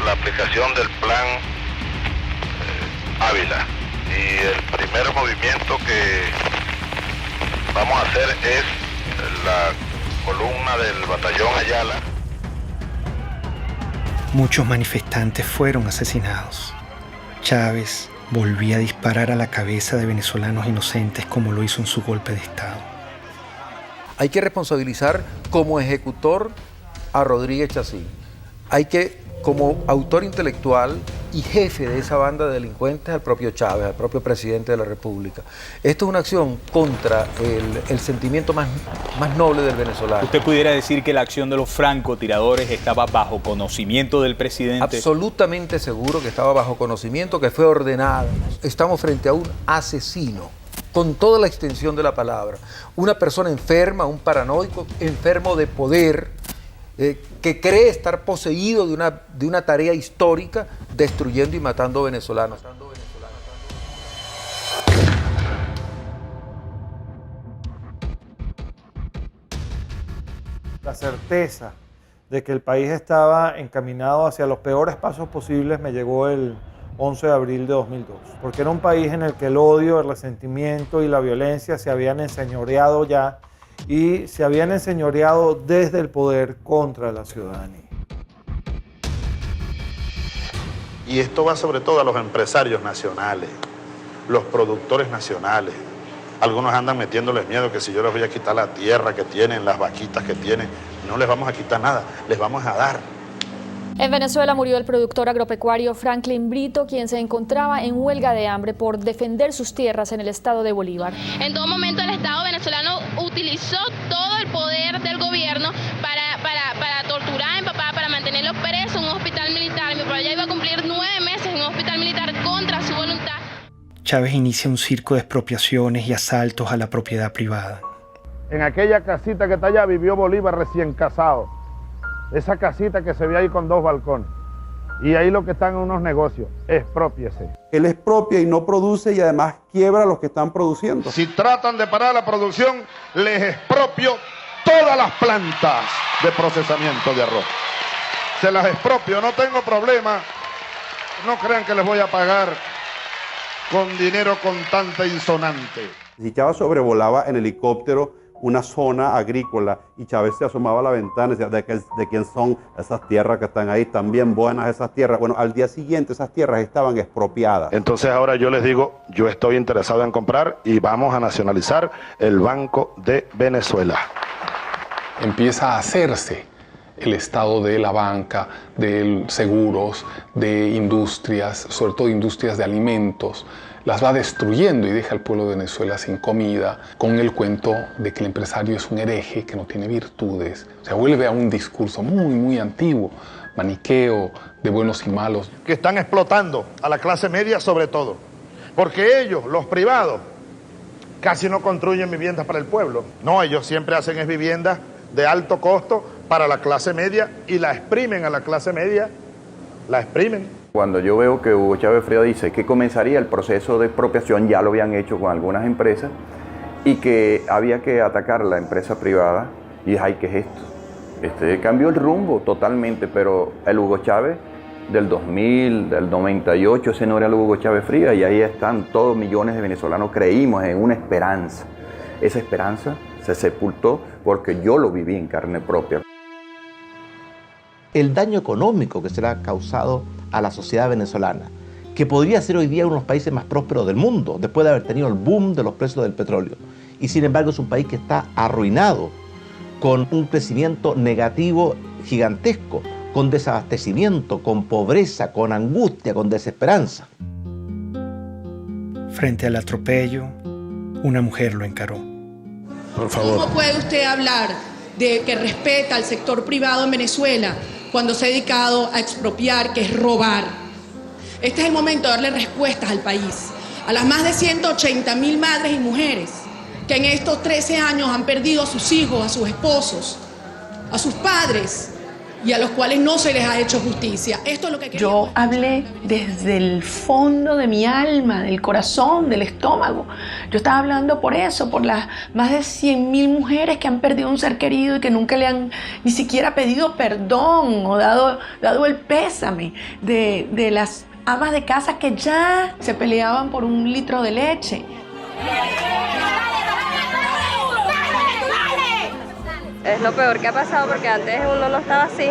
La aplicación del plan Ávila. Y el primer movimiento que vamos a hacer es la columna del batallón Ayala. Muchos manifestantes fueron asesinados. Chávez volvía a disparar a la cabeza de venezolanos inocentes como lo hizo en su golpe de Estado. Hay que responsabilizar como ejecutor a Rodríguez Chacín. Hay que, como autor intelectual y jefe de esa banda de delincuentes, al propio Chávez, al propio presidente de la República. Esto es una acción contra el sentimiento más noble del venezolano. ¿Usted pudiera decir que la acción de los francotiradores estaba bajo conocimiento del presidente? Absolutamente seguro que estaba bajo conocimiento, que fue ordenada. Estamos frente a un asesino, con toda la extensión de la palabra. Una persona enferma, un paranoico, enfermo de poder, que cree estar poseído de una tarea histórica, destruyendo y matando venezolanos. La certeza de que el país estaba encaminado hacia los peores pasos posibles me llegó el 11 de abril de 2002, porque era un país en el que el odio, el resentimiento y la violencia se habían enseñoreado ya, y se habían enseñoreado desde el poder contra la ciudadanía. Y esto va sobre todo a los empresarios nacionales, los productores nacionales. Algunos andan metiéndoles miedo que si yo les voy a quitar la tierra que tienen, las vaquitas que tienen, no les vamos a quitar nada, les vamos a dar. En Venezuela murió el productor agropecuario Franklin Brito, quien se encontraba en huelga de hambre por defender sus tierras en el estado de Bolívar. En todo momento el Estado venezolano utilizó todo el poder del gobierno para torturar a mi papá, para mantenerlo preso en un hospital militar. Mi papá ya iba a cumplir 9 meses en un hospital militar contra su voluntad. Chávez inicia un circo de expropiaciones y asaltos a la propiedad privada. En aquella casita que está allá vivió Bolívar recién casado. Esa casita que se ve ahí con 2 balcones. Y ahí lo que están en unos negocios, exprópiese. Él expropia y no produce y además quiebra a los que están produciendo. Si tratan de parar la producción, les expropio todas las plantas de procesamiento de arroz. Se las expropio, no tengo problema. No crean que les voy a pagar con dinero contante insonante. Si Chávez sobrevolaba en helicóptero una zona agrícola y Chávez se asomaba a la ventana y decía, ¿de quién son esas tierras que están ahí? Están bien buenas esas tierras. Bueno, al día siguiente esas tierras estaban expropiadas. Entonces ahora yo les digo, yo estoy interesado en comprar y vamos a nacionalizar el Banco de Venezuela. Empieza a hacerse el estado de la banca, de seguros, de industrias, sobre todo industrias de alimentos. Las va destruyendo y deja al pueblo de Venezuela sin comida, con el cuento de que el empresario es un hereje, que no tiene virtudes. O sea, vuelve a un discurso muy, muy antiguo, maniqueo, de buenos y malos. Que están explotando a la clase media sobre todo, porque ellos, los privados, casi no construyen viviendas para el pueblo. No, ellos siempre hacen es viviendas de alto costo para la clase media y la exprimen a la clase media, la exprimen. Cuando yo veo que Hugo Chávez Frías dice que comenzaría el proceso de expropiación, ya lo habían hecho con algunas empresas, y que había que atacar la empresa privada, y dije, ay, ¿qué es esto? Cambió el rumbo totalmente, pero el Hugo Chávez del 2000, del 98, ese no era el Hugo Chávez Frías, y ahí están todos millones de venezolanos, creímos en una esperanza. Esa esperanza se sepultó porque yo lo viví en carne propia. El daño económico que se le ha causado a la sociedad venezolana, que podría ser hoy día uno de los países más prósperos del mundo, después de haber tenido el boom de los precios del petróleo. Y sin embargo es un país que está arruinado, con un crecimiento negativo gigantesco, con desabastecimiento, con pobreza, con angustia, con desesperanza. Frente al atropello, una mujer lo encaró. Por favor. ¿Cómo puede usted hablar de que respeta al sector privado en Venezuela cuando se ha dedicado a expropiar, que es robar? Este es el momento de darle respuestas al país, a las más de 180.000 madres y mujeres que en estos 13 años han perdido a sus hijos, a sus esposos, a sus padres, y a los cuales no se les ha hecho justicia. Esto es lo que yo hablé desde el fondo de mi alma, del corazón, del estómago. Yo estaba hablando por eso, por las más de 100.000 mujeres que han perdido un ser querido y que nunca le han ni siquiera pedido perdón o dado el pésame, de las amas de casa que ya se peleaban por un litro de leche. Es lo peor que ha pasado porque antes uno no estaba así.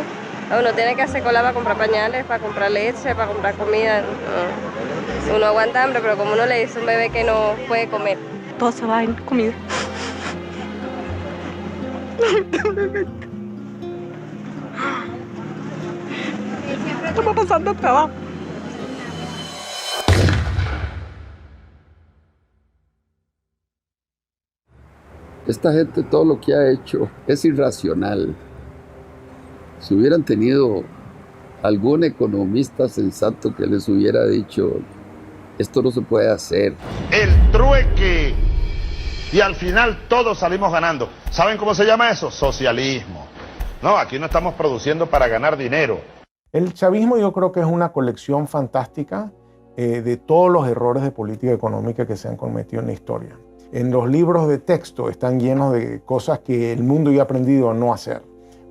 Uno tiene que hacer cola para comprar pañales, para comprar leche, para comprar comida. Uno aguanta hambre, pero como uno le dice a un bebé que no puede comer, todo se va en comida. Estamos pasando trabajo. Esta gente todo lo que ha hecho es irracional. Si hubieran tenido algún economista sensato que les hubiera dicho, esto no se puede hacer. El trueque. Y al final todos salimos ganando. ¿Saben cómo se llama eso? Socialismo. No, aquí no estamos produciendo para ganar dinero. El chavismo yo creo que es una colección fantástica de todos los errores de política económica que se han cometido en la historia. En los libros de texto están llenos de cosas que el mundo ya ha aprendido a no hacer.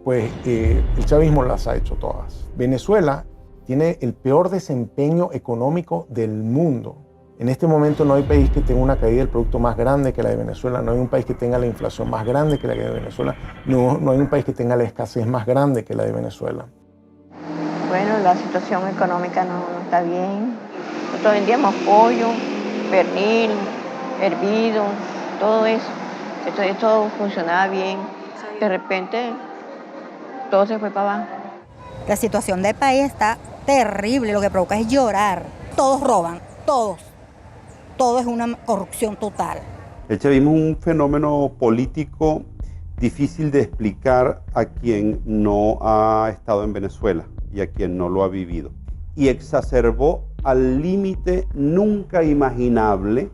Pues el chavismo las ha hecho todas. Venezuela tiene el peor desempeño económico del mundo. En este momento no hay país que tenga una caída del producto más grande que la de Venezuela, no hay un país que tenga la inflación más grande que la de Venezuela, no hay un país que tenga la escasez más grande que la de Venezuela. Bueno, la situación económica no está bien. Nosotros vendíamos pollo, pernil, hervido, todo eso. Esto funcionaba bien. De repente, todo se fue para abajo. La situación del país está terrible, lo que provoca es llorar. Todos roban, todos. Todo es una corrupción total. El chavismo es un fenómeno político difícil de explicar a quien no ha estado en Venezuela y a quien no lo ha vivido. Y exacerbó al límite nunca imaginable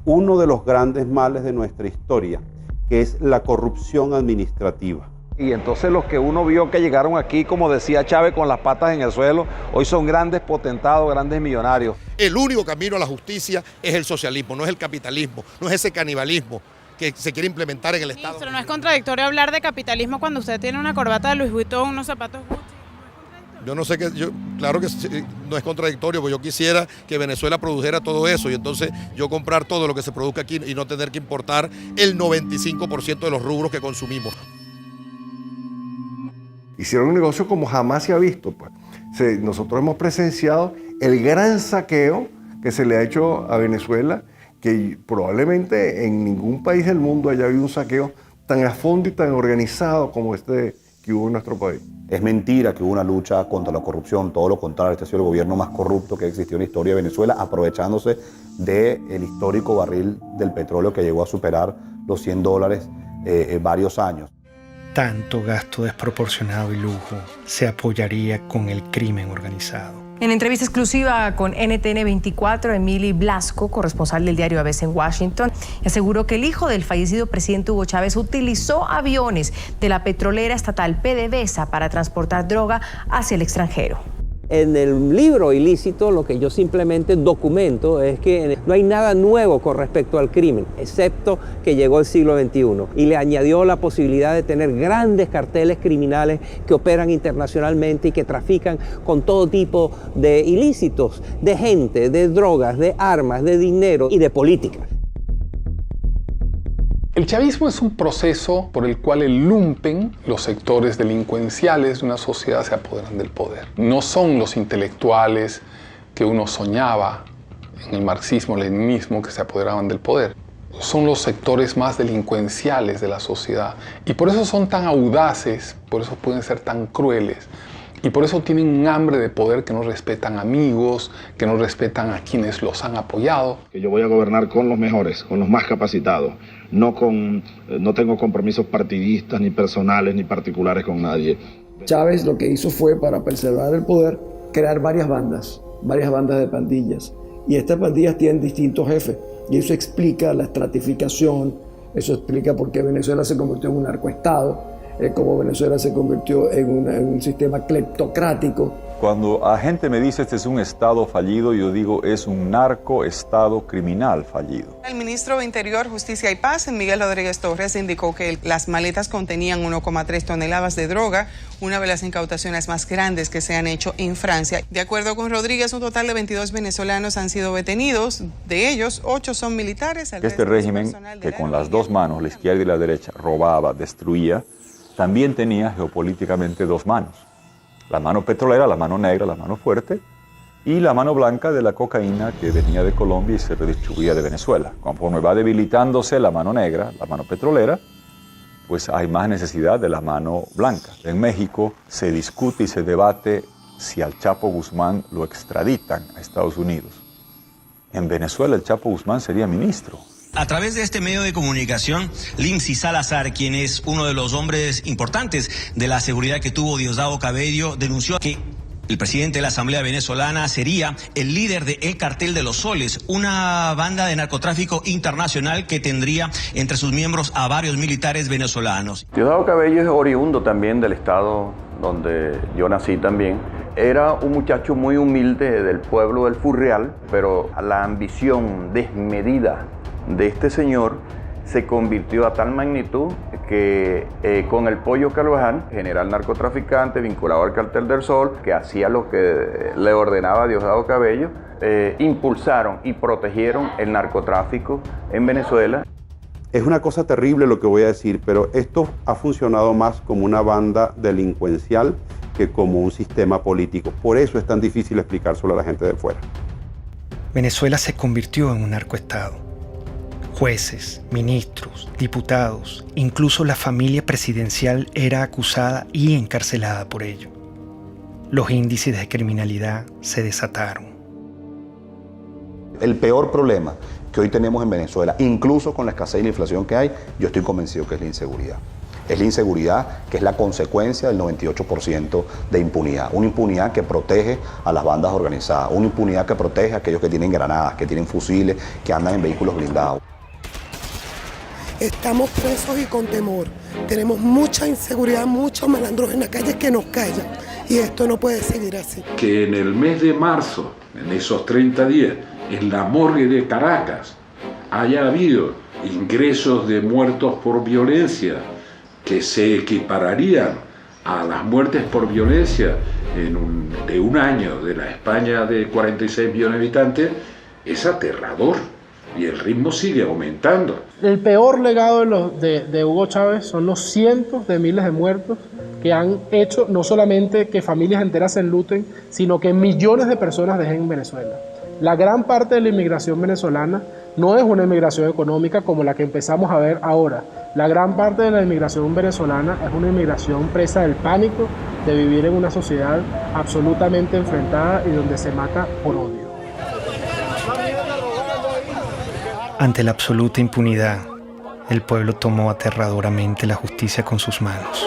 uno de los grandes males de nuestra historia, que es la corrupción administrativa. Y entonces los que uno vio que llegaron aquí, como decía Chávez, con las patas en el suelo, hoy son grandes potentados, grandes millonarios. El único camino a la justicia es el socialismo, no es el capitalismo, no es ese canibalismo que se quiere implementar en el Estado. Ministro, ¿no es contradictorio hablar de capitalismo cuando usted tiene una corbata de Louis Vuitton, unos zapatos Gucci? Yo no sé claro que no es contradictorio, porque yo quisiera que Venezuela produjera todo eso y entonces yo comprar todo lo que se produzca aquí y no tener que importar el 95% de los rubros que consumimos. Hicieron un negocio como jamás se ha visto. Pues. Nosotros hemos presenciado el gran saqueo que se le ha hecho a Venezuela, que probablemente en ningún país del mundo haya habido un saqueo tan a fondo y tan organizado como este que hubo en nuestro país. Es mentira que hubo una lucha contra la corrupción, todo lo contrario, este ha sido el gobierno más corrupto que existió en la historia de Venezuela, aprovechándose del histórico barril del petróleo que llegó a superar los $100 varios años. Tanto gasto desproporcionado y lujo se apoyaría con el crimen organizado. En entrevista exclusiva con NTN 24, Emily Blasco, corresponsal del diario ABC en Washington, aseguró que el hijo del fallecido presidente Hugo Chávez utilizó aviones de la petrolera estatal PDVSA para transportar droga hacia el extranjero. En el libro ilícito lo que yo simplemente documento es que no hay nada nuevo con respecto al crimen, excepto que llegó el siglo XXI y le añadió la posibilidad de tener grandes carteles criminales que operan internacionalmente y que trafican con todo tipo de ilícitos, de gente, de drogas, de armas, de dinero y de política. El chavismo es un proceso por el cual el lumpen, los sectores delincuenciales de una sociedad se apoderan del poder. No son los intelectuales que uno soñaba en el marxismo-leninismo que se apoderaban del poder. Son los sectores más delincuenciales de la sociedad y por eso son tan audaces, por eso pueden ser tan crueles. Y por eso tienen un hambre de poder que no respetan amigos, que no respetan a quienes los han apoyado. Que yo voy a gobernar con los mejores, con los más capacitados. No tengo compromisos partidistas, ni personales, ni particulares con nadie. Chávez lo que hizo fue, para preservar el poder, crear varias bandas de pandillas. Y estas pandillas tienen distintos jefes. Y eso explica la estratificación, eso explica por qué Venezuela se convirtió en un narcoestado. Como Venezuela se convirtió en un sistema cleptocrático. Cuando la gente me dice este es un estado fallido, yo digo es un narcoestado criminal fallido. El ministro de Interior, Justicia y Paz, Miguel Rodríguez Torres, indicó que las maletas contenían 1,3 toneladas de droga, una de las incautaciones más grandes que se han hecho en Francia. De acuerdo con Rodríguez, un total de 22 venezolanos han sido detenidos, de ellos 8 son militares. Este régimen que con las dos manos, la izquierda y la derecha, robaba, destruía, también tenía geopolíticamente dos manos. La mano petrolera, la mano negra, la mano fuerte, y la mano blanca de la cocaína que venía de Colombia y se redistribuía de Venezuela. Conforme va debilitándose la mano negra, la mano petrolera, pues hay más necesidad de la mano blanca. En México se discute y se debate si al Chapo Guzmán lo extraditan a Estados Unidos. En Venezuela el Chapo Guzmán sería ministro. A través de este medio de comunicación, Lindsay Salazar, quien es uno de los hombres importantes de la seguridad que tuvo Diosdado Cabello, denunció que el presidente de la Asamblea Venezolana sería el líder del Cartel de los Soles, una banda de narcotráfico internacional que tendría entre sus miembros a varios militares venezolanos. Diosdado Cabello es oriundo también del estado donde yo nací también. Era un muchacho muy humilde del pueblo del Furreal, pero la ambición desmedida de este señor se convirtió a tal magnitud que con el Pollo Carvajal, general narcotraficante vinculado al Cartel del Sol, que hacía lo que le ordenaba Diosdado Cabello, impulsaron y protegieron el narcotráfico en Venezuela. Es una cosa terrible lo que voy a decir, pero esto ha funcionado más como una banda delincuencial que como un sistema político. Por eso es tan difícil explicárselo a la gente de fuera. Venezuela se convirtió en un narcoestado. Jueces, ministros, diputados, incluso la familia presidencial era acusada y encarcelada por ello. Los índices de criminalidad se desataron. El peor problema que hoy tenemos en Venezuela, incluso con la escasez y la inflación que hay, yo estoy convencido que es la inseguridad. es la inseguridad, que es la consecuencia del 98% de impunidad. Una impunidad que protege a las bandas organizadas, una impunidad que protege a aquellos que tienen granadas, que tienen fusiles, que andan en vehículos blindados. Estamos presos y con temor. Tenemos mucha inseguridad, muchos malandros en la calle que nos callan. Y esto no puede seguir así. Que en el mes de marzo, en esos 30 días, en la morgue de Caracas, haya habido ingresos de muertos por violencia que se equipararían a las muertes por violencia de un año de la España de 46 millones de habitantes, es aterrador. Y el ritmo sigue aumentando. El peor legado de Hugo Chávez son los cientos de miles de muertos que han hecho no solamente que familias enteras se enluten, sino que millones de personas dejen en Venezuela. La gran parte de la inmigración venezolana no es una inmigración económica como la que empezamos a ver ahora. La gran parte de la inmigración venezolana es una inmigración presa del pánico de vivir en una sociedad absolutamente enfrentada y donde se mata por odio. Ante la absoluta impunidad, el pueblo tomó aterradoramente la justicia con sus manos.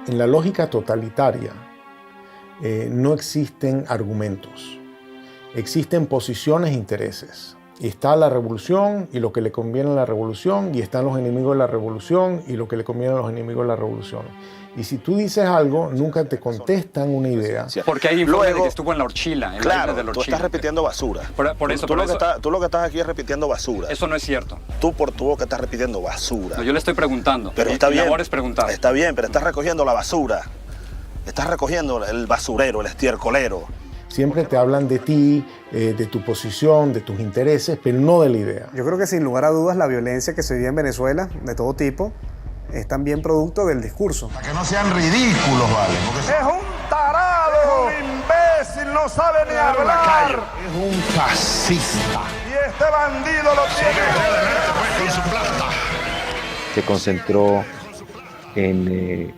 En la lógica totalitaria no existen argumentos, existen posiciones e intereses. Está la revolución y lo que le conviene a la revolución, y están los enemigos de la revolución y lo que le conviene a los enemigos de la revolución. Y si tú dices algo, nunca te contestan una idea. Porque hay informes de que estuvo en la Orchila. Claro, de la tú Orchila. estás repitiendo basura. Por eso. Tú lo que estás aquí es repitiendo basura. Eso no es cierto. Tú lo que estás repitiendo basura. No, yo le estoy preguntando. Pero está bien. Mi labor es preguntar. Está bien, pero estás recogiendo la basura. Estás recogiendo el basurero, el estiercolero. Siempre te hablan de ti, de tu posición, de tus intereses, pero no de la idea. Yo creo que sin lugar a dudas la violencia que se vive en Venezuela, de todo tipo, es también producto del discurso. Para que no sean ridículos, ¿vale? Es un tarado, es un imbécil, no sabe ni hablar. Es un fascista. Y este bandido lo tiene. Se concentró en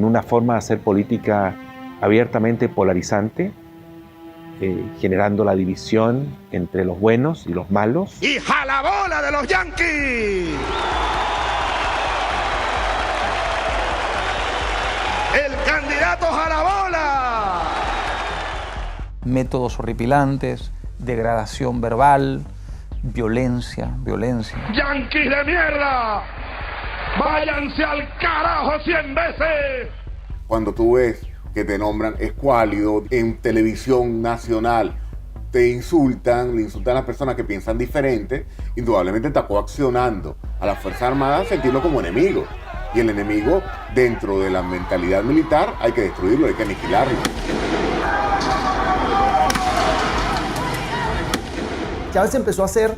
una forma de hacer política abiertamente polarizante, generando la división entre los buenos y los malos. ¡Y jalabola de los yanquis! ¡El candidato jalabola! Métodos horripilantes, degradación verbal, violencia. ¡Yanquis de mierda! ¡Váyanse al carajo 100 veces! Cuando tú ves que te nombran escuálido en televisión nacional, le insultan a las personas que piensan diferente, indudablemente está coaccionando a las Fuerzas Armadas a sentirlo como enemigo. Y el enemigo, dentro de la mentalidad militar, hay que destruirlo, hay que aniquilarlo. Chávez empezó a ser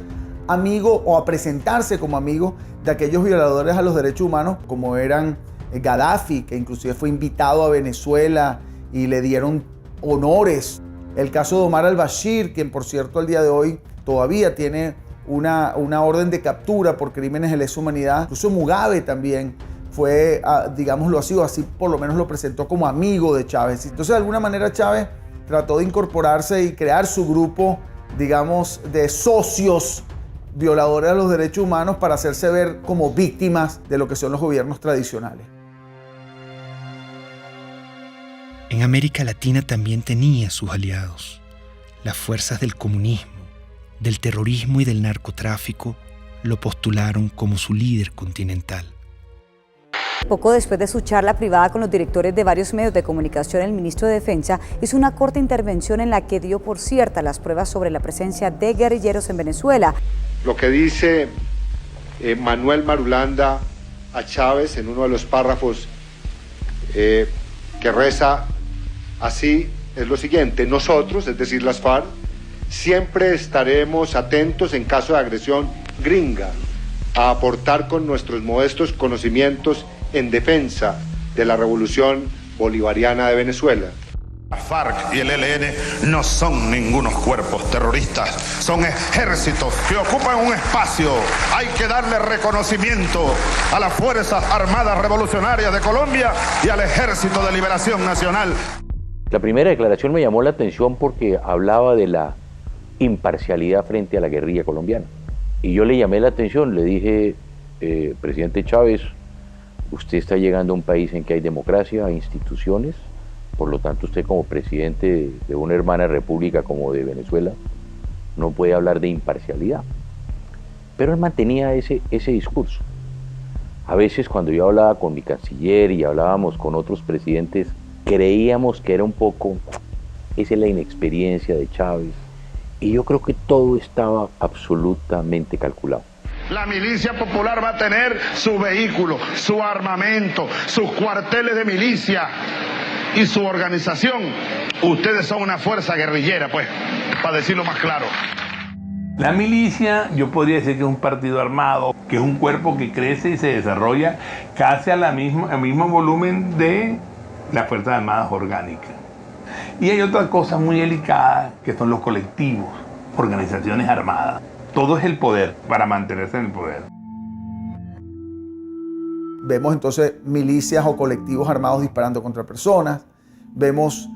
amigo o a presentarse como amigo de aquellos violadores a los derechos humanos, como eran Gaddafi, que inclusive fue invitado a Venezuela y le dieron honores. El caso de Omar al-Bashir, quien por cierto al día de hoy todavía tiene una orden de captura por crímenes de lesa humanidad. Incluso Mugabe también fue, digámoslo así por lo menos lo presentó como amigo de Chávez. Entonces de alguna manera Chávez trató de incorporarse y crear su grupo, digamos, de socios violadores de los derechos humanos para hacerse ver como víctimas de lo que son los gobiernos tradicionales. En América Latina también tenía sus aliados. Las fuerzas del comunismo, del terrorismo y del narcotráfico lo postularon como su líder continental. Poco después de su charla privada con los directores de varios medios de comunicación, el ministro de Defensa hizo una corta intervención en la que dio por cierta las pruebas sobre la presencia de guerrilleros en Venezuela. Lo que dice Manuel Marulanda a Chávez en uno de los párrafos que reza así es lo siguiente: nosotros, es decir las FARC, siempre estaremos atentos en caso de agresión gringa a aportar con nuestros modestos conocimientos en defensa de la revolución bolivariana de Venezuela. La FARC y el ELN no son ningunos cuerpos terroristas, son ejércitos que ocupan un espacio. Hay que darle reconocimiento a las Fuerzas Armadas Revolucionarias de Colombia y al Ejército de Liberación Nacional. La primera declaración me llamó la atención porque hablaba de la imparcialidad frente a la guerrilla colombiana. Y yo le llamé la atención, le dije, presidente Chávez, usted está llegando a un país en que hay democracia, hay instituciones. Por lo tanto, usted como presidente de una hermana república como de Venezuela no puede hablar de imparcialidad. Pero él mantenía ese discurso. A veces cuando yo hablaba con mi canciller y hablábamos con otros presidentes, creíamos que era un poco, esa es la inexperiencia de Chávez. Y yo creo que todo estaba absolutamente calculado. La milicia popular va a tener su vehículo, su armamento, sus cuarteles de milicia y su organización. Ustedes son una fuerza guerrillera, pues, para decirlo más claro. La milicia, yo podría decir que es un partido armado, que es un cuerpo que crece y se desarrolla casi al mismo volumen de las Fuerzas Armadas orgánicas. Y hay otra cosa muy delicada, que son los colectivos, organizaciones armadas. Todo es el poder, para mantenerse en el poder. Vemos entonces milicias o colectivos armados disparando contra personas. Vemos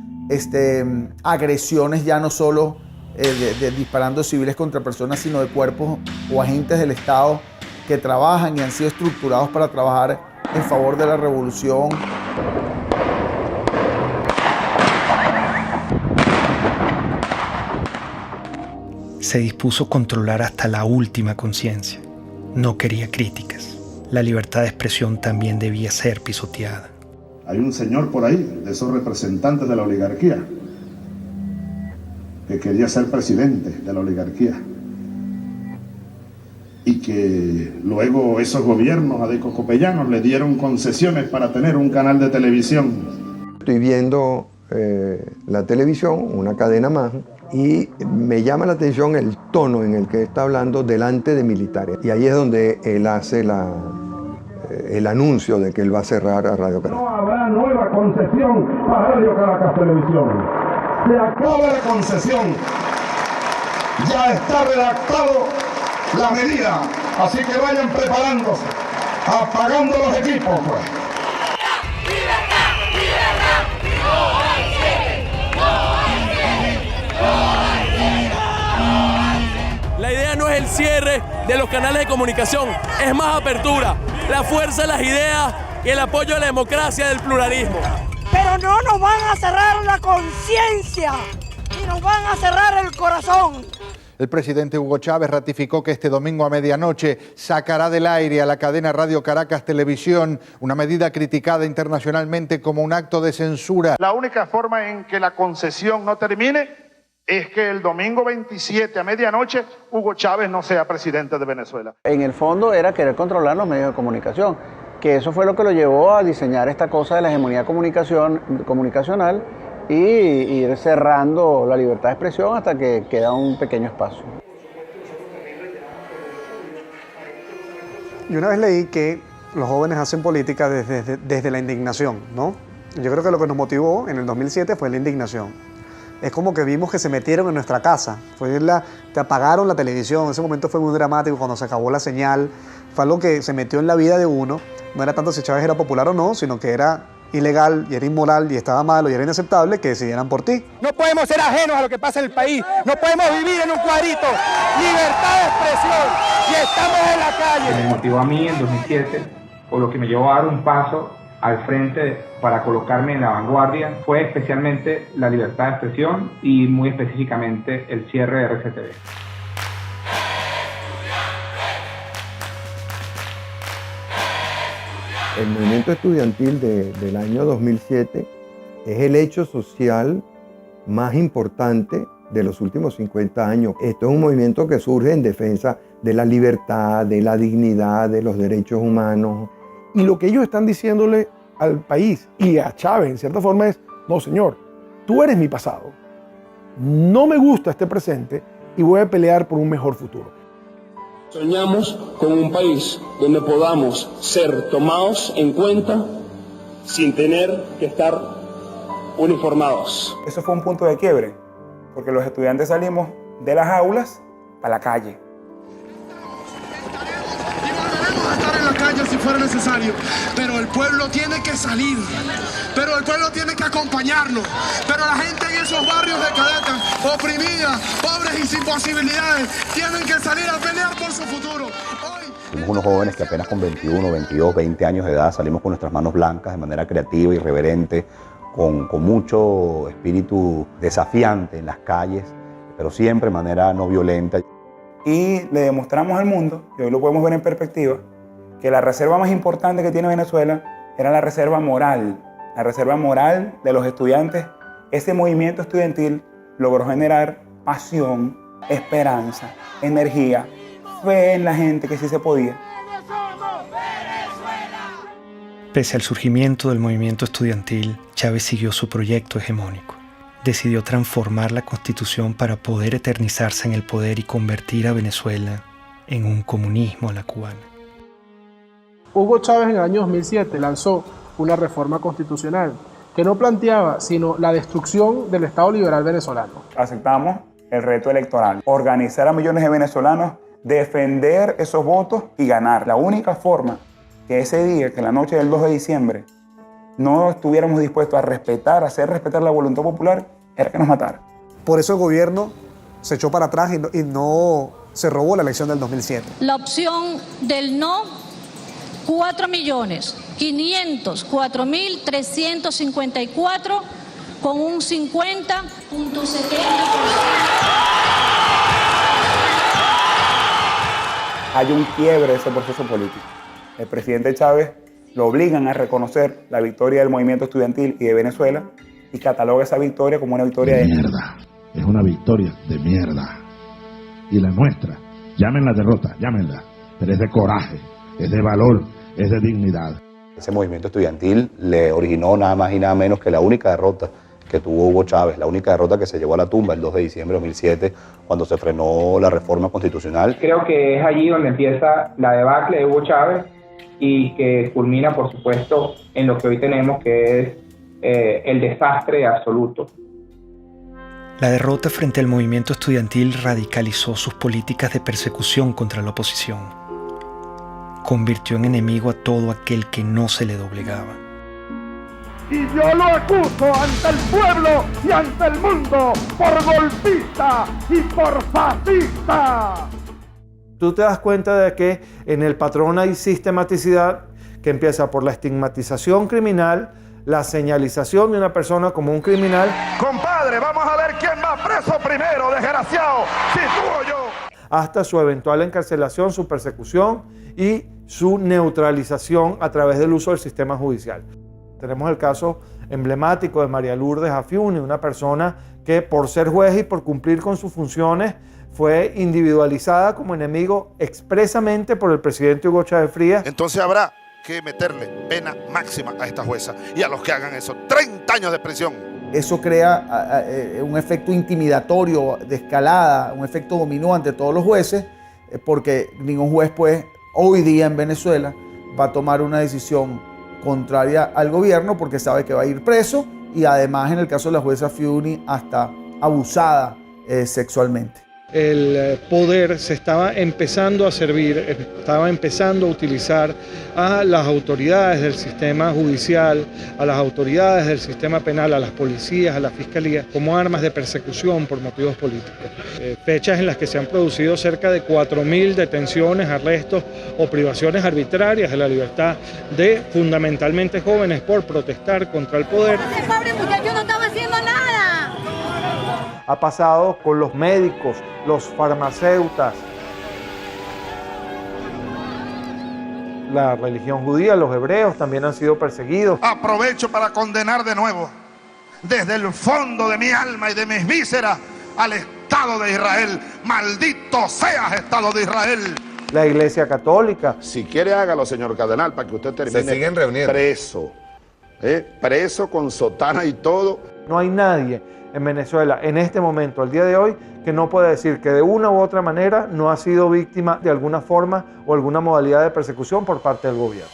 agresiones ya no solo de disparando civiles contra personas, sino de cuerpos o agentes del Estado que trabajan y han sido estructurados para trabajar en favor de la revolución. Se dispuso a controlar hasta la última conciencia. No quería críticas. La libertad de expresión también debía ser pisoteada. Hay un señor por ahí, de esos representantes de la oligarquía, que quería ser presidente de la oligarquía. Y que luego esos gobiernos adecocopellanos le dieron concesiones para tener un canal de televisión. Estoy viendo la televisión, una cadena más, y me llama la atención el tono en el que está hablando delante de militares. Y ahí es donde él hace el anuncio de que él va a cerrar a Radio Caracas. No habrá nueva concesión para Radio Caracas Televisión. Se acaba la concesión. Ya está redactado la medida. Así que vayan preparándose, apagando los equipos, pues. La idea no es el cierre de los canales de comunicación, es más apertura, la fuerza de las ideas y el apoyo a la democracia del pluralismo. Pero no nos van a cerrar la conciencia y nos van a cerrar el corazón. El presidente Hugo Chávez ratificó que este domingo a medianoche sacará del aire a la cadena Radio Caracas Televisión, una medida criticada internacionalmente como un acto de censura. La única forma en que la concesión no termine es que el domingo 27 a medianoche Hugo Chávez no sea presidente de Venezuela. En el fondo era querer controlar los medios de comunicación, que eso fue lo que lo llevó a diseñar esta cosa de la hegemonía comunicacional y ir cerrando la libertad de expresión hasta que queda un pequeño espacio. Yo una vez leí que los jóvenes hacen política desde la indignación, ¿no? Yo creo que lo que nos motivó en el 2007 fue la indignación. Es como que vimos que se metieron en nuestra casa, te apagaron la televisión, ese momento fue muy dramático cuando se acabó la señal, fue algo que se metió en la vida de uno, no era tanto si Chávez era popular o no, sino que era ilegal y era inmoral y estaba malo y era inaceptable que decidieran por ti. No podemos ser ajenos a lo que pasa en el país, no podemos vivir en un cuadrito, libertad de expresión y estamos en la calle. Me motivó a mí en 2007, o lo que me llevó a dar un paso al frente para colocarme en la vanguardia fue especialmente la libertad de expresión y muy específicamente el cierre de RCTV. El movimiento estudiantil del año 2007 es el hecho social más importante de los últimos 50 años. Esto es un movimiento que surge en defensa de la libertad, de la dignidad, de los derechos humanos. Y lo que ellos están diciéndole al país y a Chávez, en cierta forma, es: no, señor, tú eres mi pasado. No me gusta este presente y voy a pelear por un mejor futuro. Soñamos con un país donde podamos ser tomados en cuenta sin tener que estar uniformados. Eso fue un punto de quiebre, porque los estudiantes salimos de las aulas a la calle. Estar en la calle si fuera necesario, pero el pueblo tiene que salir, pero el pueblo tiene que acompañarnos, pero la gente en esos barrios de Caracas, oprimida, pobres y sin posibilidades, tienen que salir a pelear por su futuro. Somos unos jóvenes que apenas con 21, 22, 20 años de edad salimos con nuestras manos blancas de manera creativa, irreverente, con mucho espíritu desafiante en las calles, pero siempre de manera no violenta. Y le demostramos al mundo, y hoy lo podemos ver en perspectiva, que la reserva más importante que tiene Venezuela era la reserva moral de los estudiantes. Ese movimiento estudiantil logró generar pasión, esperanza, energía, fe en la gente que sí se podía. Pese al surgimiento del movimiento estudiantil, Chávez siguió su proyecto hegemónico. Decidió transformar la Constitución para poder eternizarse en el poder y convertir a Venezuela en un comunismo a la cubana. Hugo Chávez en el año 2007 lanzó una reforma constitucional que no planteaba sino la destrucción del Estado liberal venezolano. Aceptamos el reto electoral, organizar a millones de venezolanos, defender esos votos y ganar. La única forma que ese día, que la noche del 2 de diciembre, no estuviéramos dispuestos a respetar, a hacer respetar la voluntad popular, era que nos mataran. Por eso el gobierno se echó para atrás y no se robó la elección del 2007. La opción del no, 4.504.354 con un 50.70%. Hay un quiebre de ese proceso político. El presidente Chávez lo obligan a reconocer la victoria del movimiento estudiantil y de Venezuela y cataloga esa victoria como una victoria de mierda. Es una victoria de mierda. Y la nuestra, llámenla derrota, llámenla, pero es de coraje, es de valor, es de dignidad. Ese movimiento estudiantil le originó nada más y nada menos que la única derrota que tuvo Hugo Chávez, la única derrota que se llevó a la tumba el 2 de diciembre de 2007, cuando se frenó la reforma constitucional. Creo que es allí donde empieza la debacle de Hugo Chávez y que culmina, por supuesto, en lo que hoy tenemos, que es el desastre absoluto. La derrota frente al movimiento estudiantil radicalizó sus políticas de persecución contra la oposición. Convirtió en enemigo a todo aquel que no se le doblegaba. Y yo lo acuso ante el pueblo y ante el mundo por golpista y por fascista. Tú te das cuenta de que en el patrón hay sistematicidad que empieza por la estigmatización criminal, la señalización de una persona como un criminal. Compadre, vamos a ver quién va preso primero, desgraciado, si tú o yo. Hasta su eventual encarcelación, su persecución y su neutralización a través del uso del sistema judicial. Tenemos el caso emblemático de María Lourdes Afiuni, una persona que por ser juez y por cumplir con sus funciones fue individualizada como enemigo expresamente por el presidente Hugo Chávez Frías. Entonces habrá que meterle pena máxima a esta jueza y a los que hagan eso, 30 años de prisión. Eso crea un efecto intimidatorio de escalada, un efecto dominó ante todos los jueces, porque ningún juez pues hoy día en Venezuela va a tomar una decisión contraria al gobierno porque sabe que va a ir preso y además en el caso de la jueza Afiuni hasta abusada sexualmente. El poder se estaba empezando a servir, estaba empezando a utilizar a las autoridades del sistema judicial, a las autoridades del sistema penal, a las policías, a la fiscalía, como armas de persecución por motivos políticos. Fechas en las que se han producido cerca de 4.000 detenciones, arrestos o privaciones arbitrarias de la libertad de fundamentalmente jóvenes por protestar contra el poder. Ese pobre muchacho no estaba haciendo nada. Ha pasado con los médicos, los farmacéutas, la religión judía, los hebreos también han sido perseguidos. Aprovecho para condenar de nuevo, desde el fondo de mi alma y de mis vísceras, al Estado de Israel. ¡Maldito seas, Estado de Israel! La Iglesia Católica. Si quiere, hágalo, señor cardenal, para que usted termine. Se siguen reuniendo. Preso. Preso con sotana y todo. No hay nadie en Venezuela en este momento, al día de hoy, que no puede decir que de una u otra manera no ha sido víctima de alguna forma o alguna modalidad de persecución por parte del gobierno.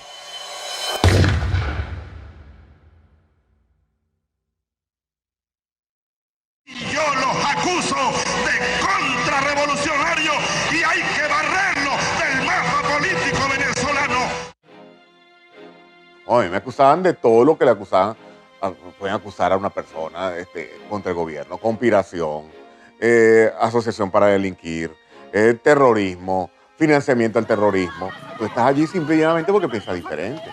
uso de contrarrevolucionario y hay que barrerlo del mapa político venezolano. A mí me acusaban de todo lo que le acusaban. Pueden acusar a una persona contra el gobierno, conspiración, asociación para delinquir, terrorismo, financiamiento al terrorismo. Tú estás allí simple y llanamente porque piensas diferente.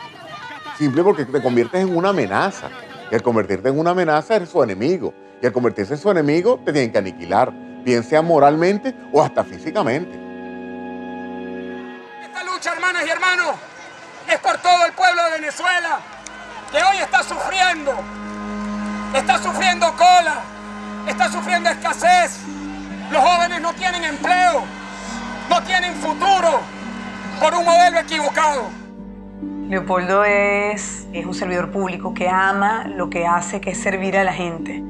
Simple porque te conviertes en una amenaza. Y al convertirte en una amenaza eres su enemigo. Y al convertirse en su enemigo te tienen que aniquilar, bien sea moralmente o hasta físicamente. Esta lucha, hermanas y hermanos, es por todo el pueblo de Venezuela, que hoy está sufriendo cola, está sufriendo escasez. Los jóvenes no tienen empleo, no tienen futuro por un modelo equivocado. Leopoldo es un servidor público que ama lo que hace, que es servir a la gente.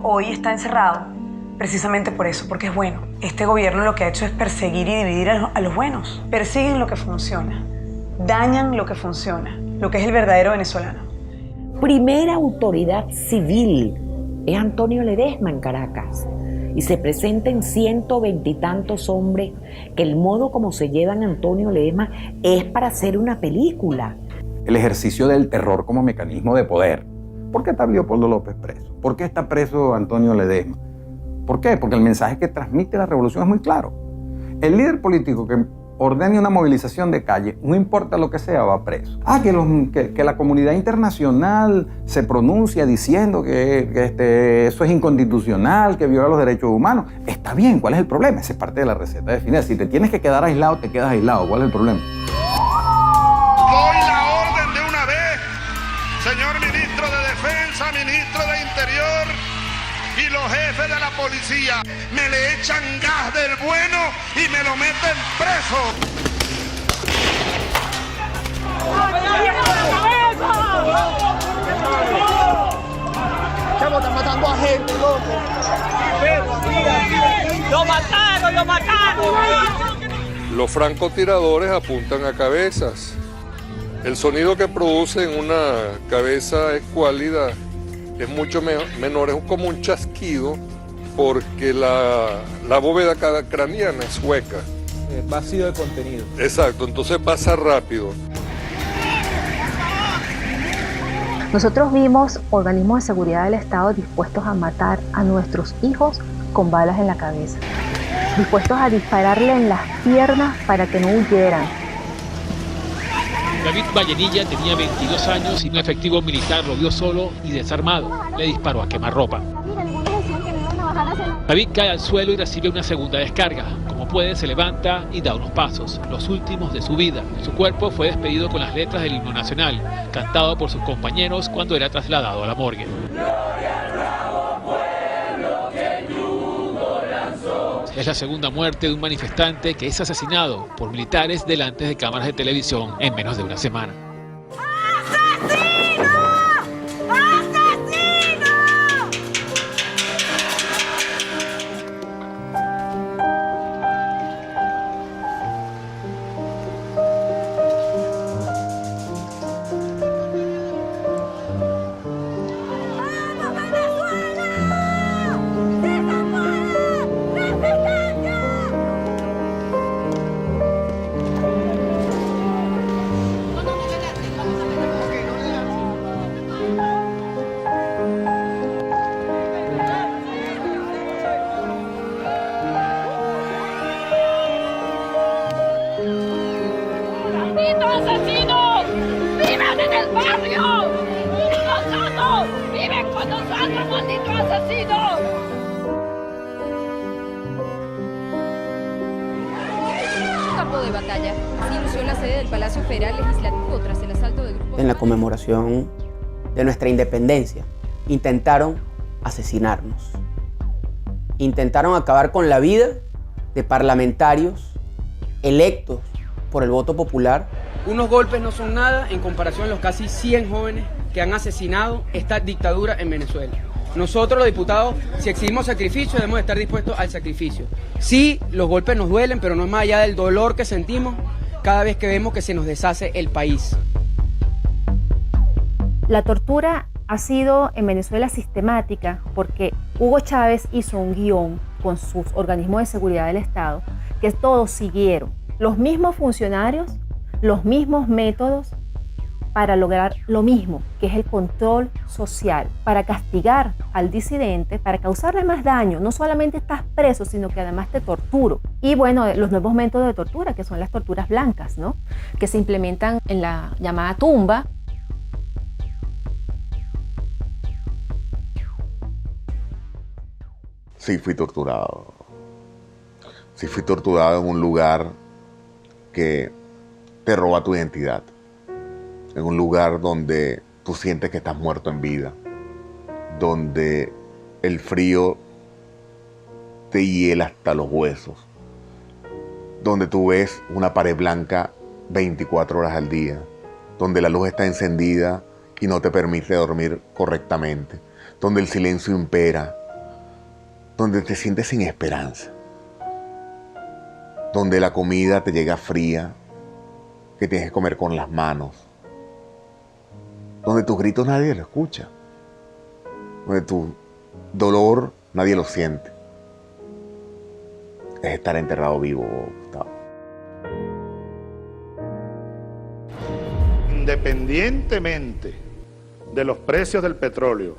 Hoy está encerrado precisamente por eso, porque es bueno. Este gobierno lo que ha hecho es perseguir y dividir a los buenos. Persiguen lo que funciona, dañan lo que funciona, lo que es el verdadero venezolano. Primera autoridad civil es Antonio Ledesma en Caracas. Y se presenten 120 y tantos hombres que el modo como se llevan a Antonio Ledesma es para hacer una película. El ejercicio del terror como mecanismo de poder. ¿Por qué está Leopoldo López preso? ¿Por qué está preso Antonio Ledesma? ¿Por qué? Porque el mensaje que transmite la revolución es muy claro. El líder político que ordene una movilización de calle, no importa lo que sea, va preso. Que la comunidad internacional se pronuncia diciendo que eso es inconstitucional, que viola los derechos humanos. Está bien, ¿cuál es el problema? Esa es parte de la receta definida. Si te tienes que quedar aislado, te quedas aislado. ¿Cuál es el problema? Doy la orden de una vez, señor ministro de Defensa, ministro de Interior y los jefes de la policía. Me le echan gas del bueno y me lo meten preso. Chamo, están matando a gente, loco. ¡Lo mataron, lo mataron! Los francotiradores apuntan a cabezas. El sonido que producen una cabeza escuálida es mucho menor, es como un chasquido, porque la bóveda craneana es hueca. Vacío de contenido. Exacto, entonces pasa rápido. Nosotros vimos organismos de seguridad del Estado dispuestos a matar a nuestros hijos con balas en la cabeza, dispuestos a dispararle en las piernas para que no huyeran. David Vallenilla tenía 22 años y un efectivo militar lo vio solo y desarmado. Le disparó a quemarropa. David cae al suelo y recibe una segunda descarga. Como puede, se levanta y da unos pasos, los últimos de su vida. Su cuerpo fue despedido con las letras del himno nacional, cantado por sus compañeros cuando era trasladado a la morgue. Es la segunda muerte de un manifestante que es asesinado por militares delante de cámaras de televisión en menos de una semana. En la conmemoración de nuestra independencia, intentaron asesinarnos. Intentaron acabar con la vida de parlamentarios electos por el voto popular. Unos golpes no son nada en comparación a los casi 100 jóvenes que han asesinado esta dictadura en Venezuela. Nosotros los diputados, si exigimos sacrificio, debemos estar dispuestos al sacrificio. Sí, los golpes nos duelen, pero no es más allá del dolor que sentimos cada vez que vemos que se nos deshace el país. La tortura ha sido en Venezuela sistemática porque Hugo Chávez hizo un guión con sus organismos de seguridad del Estado que todos siguieron los mismos funcionarios, los mismos métodos para lograr lo mismo, que es el control social, para castigar al disidente, para causarle más daño. No solamente estás preso, sino que además te torturo. Y bueno, los nuevos métodos de tortura, que son las torturas blancas, ¿no? Que se implementan en la llamada tumba. Sí, fui torturado. Sí, fui torturado en un lugar que te roba tu identidad. En un lugar donde tú sientes que estás muerto en vida. Donde el frío te hiela hasta los huesos. Donde tú ves una pared blanca 24 horas al día. Donde la luz está encendida y no te permite dormir correctamente. Donde el silencio impera. Donde te sientes sin esperanza. Donde la comida te llega fría, que tienes que comer con las manos. Donde tus gritos nadie lo escucha. Donde tu dolor nadie lo siente. Es estar enterrado vivo, Gustavo. Independientemente de los precios del petróleo,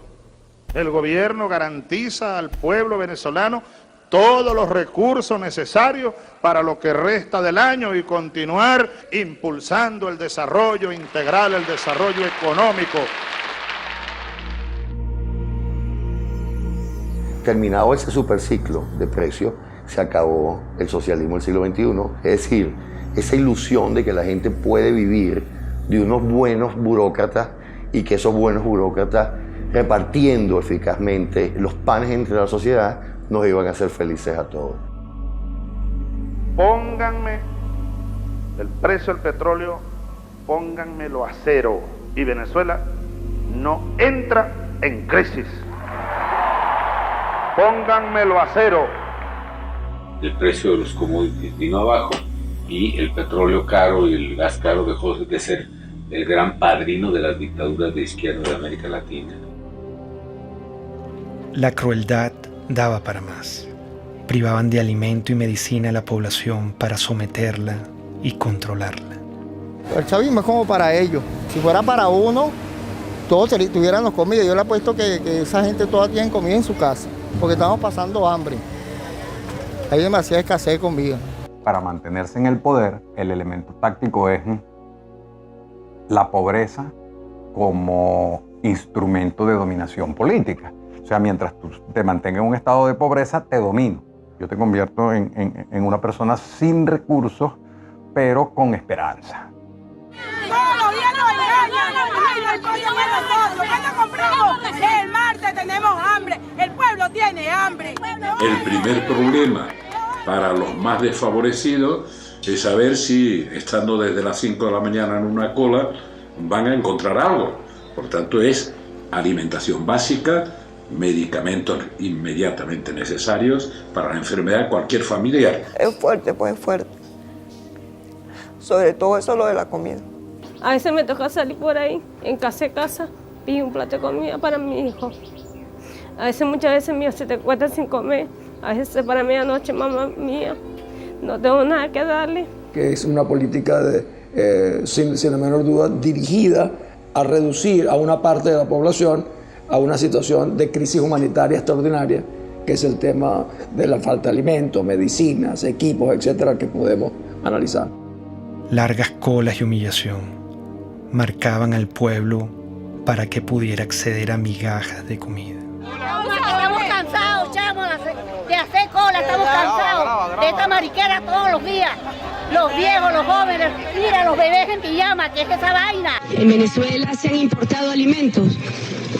el gobierno garantiza al pueblo venezolano todos los recursos necesarios para lo que resta del año y continuar impulsando el desarrollo integral, el desarrollo económico. Terminado ese superciclo de precios, se acabó el socialismo del siglo XXI. Es decir, esa ilusión de que la gente puede vivir de unos buenos burócratas y que esos buenos burócratas, repartiendo eficazmente los panes entre la sociedad, nos iban a hacer felices a todos. Pónganme el precio del petróleo, pónganmelo a cero y Venezuela no entra en crisis. Pónganmelo a cero. El precio de los commodities vino abajo y el petróleo caro y el gas caro dejó de ser el gran padrino de las dictaduras de izquierda de América Latina. La crueldad daba para más. Privaban de alimento y medicina a la población para someterla y controlarla. El chavismo es como para ellos. Si fuera para uno, todos tuviéramos comida. Yo le apuesto que esa gente toda tiene comida en su casa, porque estamos pasando hambre. Hay demasiada escasez de comida. Para mantenerse en el poder, el elemento táctico es la pobreza como instrumento de dominación política. O sea, mientras tú te mantengas en un estado de pobreza, te domino. Yo te convierto en una persona sin recursos, pero con esperanza. Todos los días nos engañan. El pollo de nosotros. ¿Cuándo compramos? El martes tenemos hambre. El pueblo tiene hambre. El primer problema para los más desfavorecidos es saber si, estando desde las 5 de la mañana en una cola, van a encontrar algo. Por tanto, es alimentación básica, medicamentos inmediatamente necesarios para la enfermedad de cualquier familiar. Es fuerte, pues es fuerte. Sobre todo eso lo de la comida. A veces me toca salir por ahí, en casa, pido un plato de comida para mi hijo. A veces, muchas veces mío se te encuentra sin comer. A veces para medianoche, mamá mía, no tengo nada que darle. Que es una política, sin la menor duda, dirigida a reducir a una parte de la población a una situación de crisis humanitaria extraordinaria, que es el tema de la falta de alimentos, medicinas, equipos, etcétera, que podemos analizar. Largas colas y humillación marcaban al pueblo para que pudiera acceder a migajas de comida. Estamos cansados, chamo, de hacer cola, estamos cansados de esta mariquera todos los días. Los viejos, los jóvenes, mira, los bebés en pijama, ¿qué es esa vaina? En Venezuela se han importado alimentos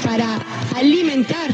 para alimentar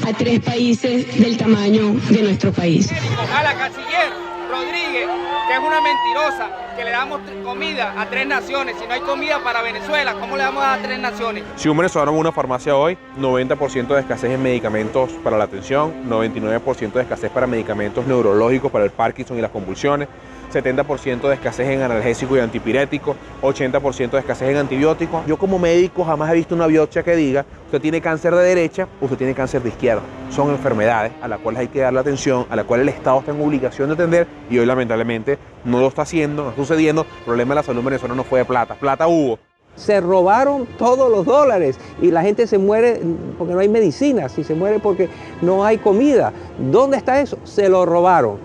a 3 países del tamaño de nuestro país. A la canciller Rodríguez, que es una mentirosa, que le damos comida a 3 naciones. Si no hay comida para Venezuela, ¿cómo le vamos a dar a 3 naciones? Si un venezolano va a una farmacia hoy, 90% de escasez en medicamentos para la atención, 99% de escasez para medicamentos neurológicos para el Parkinson y las convulsiones, 70% de escasez en analgésicos y antipiréticos, 80% de escasez en antibióticos. Yo como médico jamás he visto una biopsia que diga usted tiene cáncer de derecha o usted tiene cáncer de izquierda. Son enfermedades a las cuales hay que darle atención, a las cuales el Estado está en obligación de atender y hoy lamentablemente no lo está haciendo, no está sucediendo. El problema de la salud en Venezuela no fue de plata, plata hubo. Se robaron todos los dólares y la gente se muere porque no hay medicinas y se muere porque no hay comida. ¿Dónde está eso? Se lo robaron.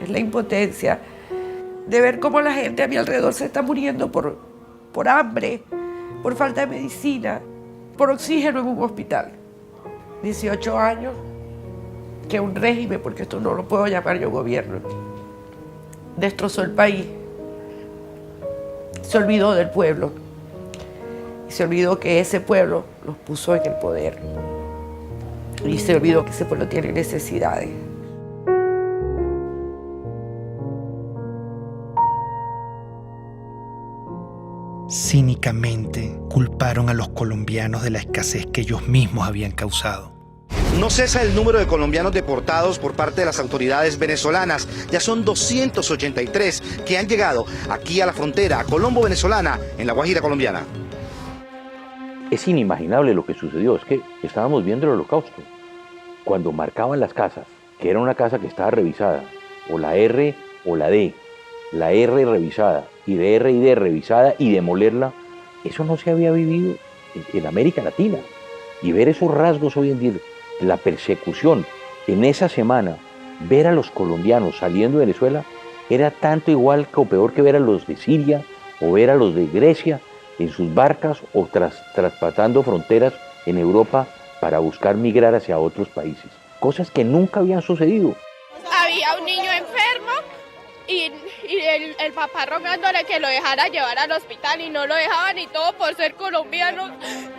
Es la impotencia de ver cómo la gente a mi alrededor se está muriendo por hambre, por falta de medicina, por oxígeno en un hospital. 18 años que un régimen, porque esto no lo puedo llamar yo gobierno, destrozó el país. Se olvidó del pueblo y se olvidó que ese pueblo los puso en el poder y se olvidó que ese pueblo tiene necesidades. Cínicamente culparon a los colombianos de la escasez que ellos mismos habían causado. No cesa el número de colombianos deportados por parte de las autoridades venezolanas. Ya son 283 que han llegado aquí a la frontera colombo-venezolana en La Guajira colombiana. Es inimaginable lo que sucedió, es que estábamos viendo el holocausto. Cuando marcaban las casas, que era una casa que estaba revisada, o la R o la D, la R revisada y D revisada y demolerla, eso no se había vivido en América Latina. Y ver esos rasgos hoy en día, la persecución en esa semana, ver a los colombianos saliendo de Venezuela, era tanto igual o peor que ver a los de Siria o ver a los de Grecia en sus barcas o traspasando fronteras en Europa para buscar migrar hacia otros países. Cosas que nunca habían sucedido. Había un niño enfermo y el papá rogándole que lo dejara llevar al hospital y no lo dejaban y todo por ser colombianos.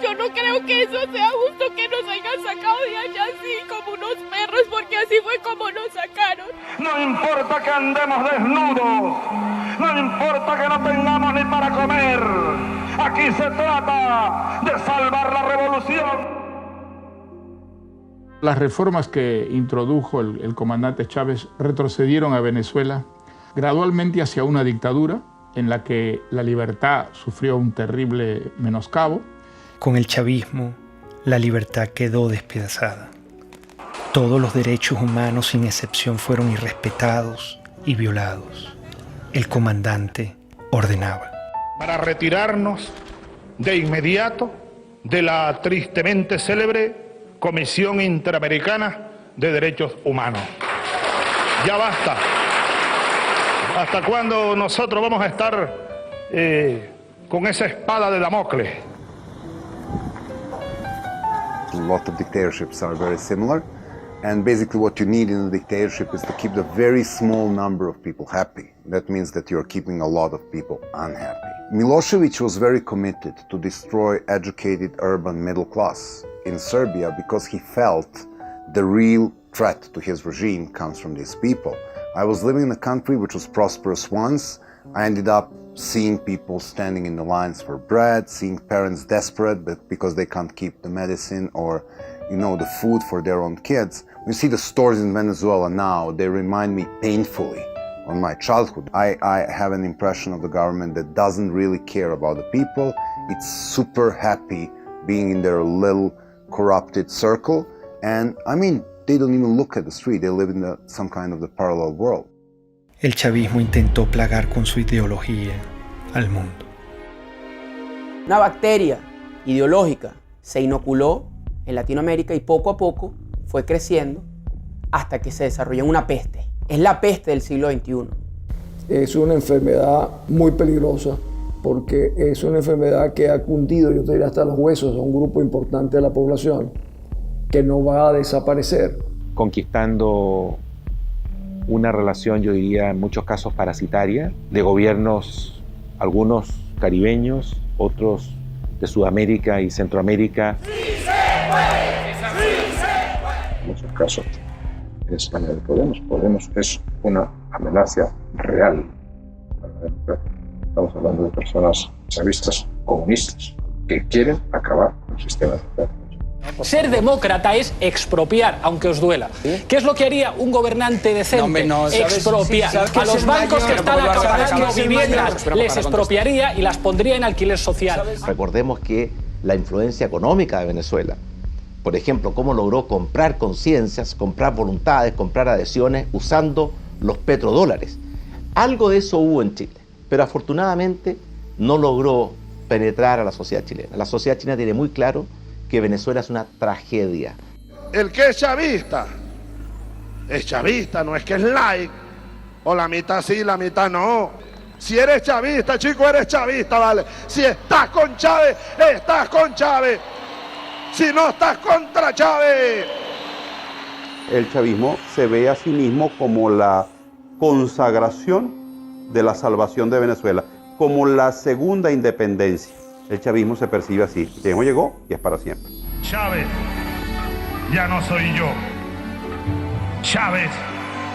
Yo no creo que eso sea justo que nos hayan sacado de allá así como unos perros, porque así fue como nos sacaron. No importa que andemos desnudos, no importa que no tengamos ni para comer. Aquí se trata de salvar la revolución. Las reformas que introdujo el comandante Chávez retrocedieron a Venezuela gradualmente hacia una dictadura en la que la libertad sufrió un terrible menoscabo. Con el chavismo, la libertad quedó despedazada. Todos los derechos humanos sin excepción fueron irrespetados y violados. El comandante ordenaba: para retirarnos de inmediato de la tristemente célebre Comisión Interamericana de Derechos Humanos. Ya basta. ¿Hasta cuándo nosotros vamos a estar con esa espada de Damocles? A lot of dictatorships are very similar, and basically what you need in a dictatorship is to keep the very small number of people happy. That means that you're keeping a lot of people unhappy. Milosevic was very committed to destroy educated urban middle class in Serbia because he felt the real threat to his regime comes from these people. I was living in a country which was prosperous once. I ended up seeing people standing in the lines for bread, seeing parents desperate because they can't keep the medicine or, the food for their own kids. When you see the stores in Venezuela now, they remind me painfully on my childhood. I have an impression of the government that doesn't really care about the people. It's super happy being in their little corrupted circle. And they don't even look at the street. They live in some kind of the parallel world. El chavismo intentó plagar con su ideología al mundo. Una bacteria ideológica se inoculó en Latinoamérica y poco a poco fue creciendo hasta que se desarrolló en una peste. Es la peste del siglo XXI. Es una enfermedad muy peligrosa porque es una enfermedad que ha cundido, yo te diría, hasta los huesos a un grupo importante de la población que no va a desaparecer. Conquistando una relación, yo diría, en muchos casos parasitaria, de gobiernos, algunos caribeños, otros de Sudamérica y Centroamérica. En muchos casos es España de Podemos. Podemos es una amenaza real para la democracia. Estamos hablando de personas chavistas comunistas que quieren acabar con el sistema democrático. Ser demócrata es expropiar, aunque os duela. ¿Qué es lo que haría un gobernante decente? Expropiar. A los bancos que están acabando viviendas les expropiaría y las pondría en alquiler social. Recordemos que la influencia económica de Venezuela, por ejemplo, cómo logró comprar conciencias, comprar voluntades, comprar adhesiones usando los petrodólares. Algo de eso hubo en Chile, pero afortunadamente no logró penetrar a la sociedad chilena. La sociedad chilena tiene muy claro que Venezuela es una tragedia. El que es chavista, no es que es like, o la mitad sí, la mitad no. Si eres chavista, chico, eres chavista, ¿vale? Si estás con Chávez, estás con Chávez. Si no estás contra Chávez. El chavismo se ve a sí mismo como la consagración de la salvación de Venezuela, como la segunda independencia. El chavismo se percibe así. Llegó y es para siempre. Chávez ya no soy yo. Chávez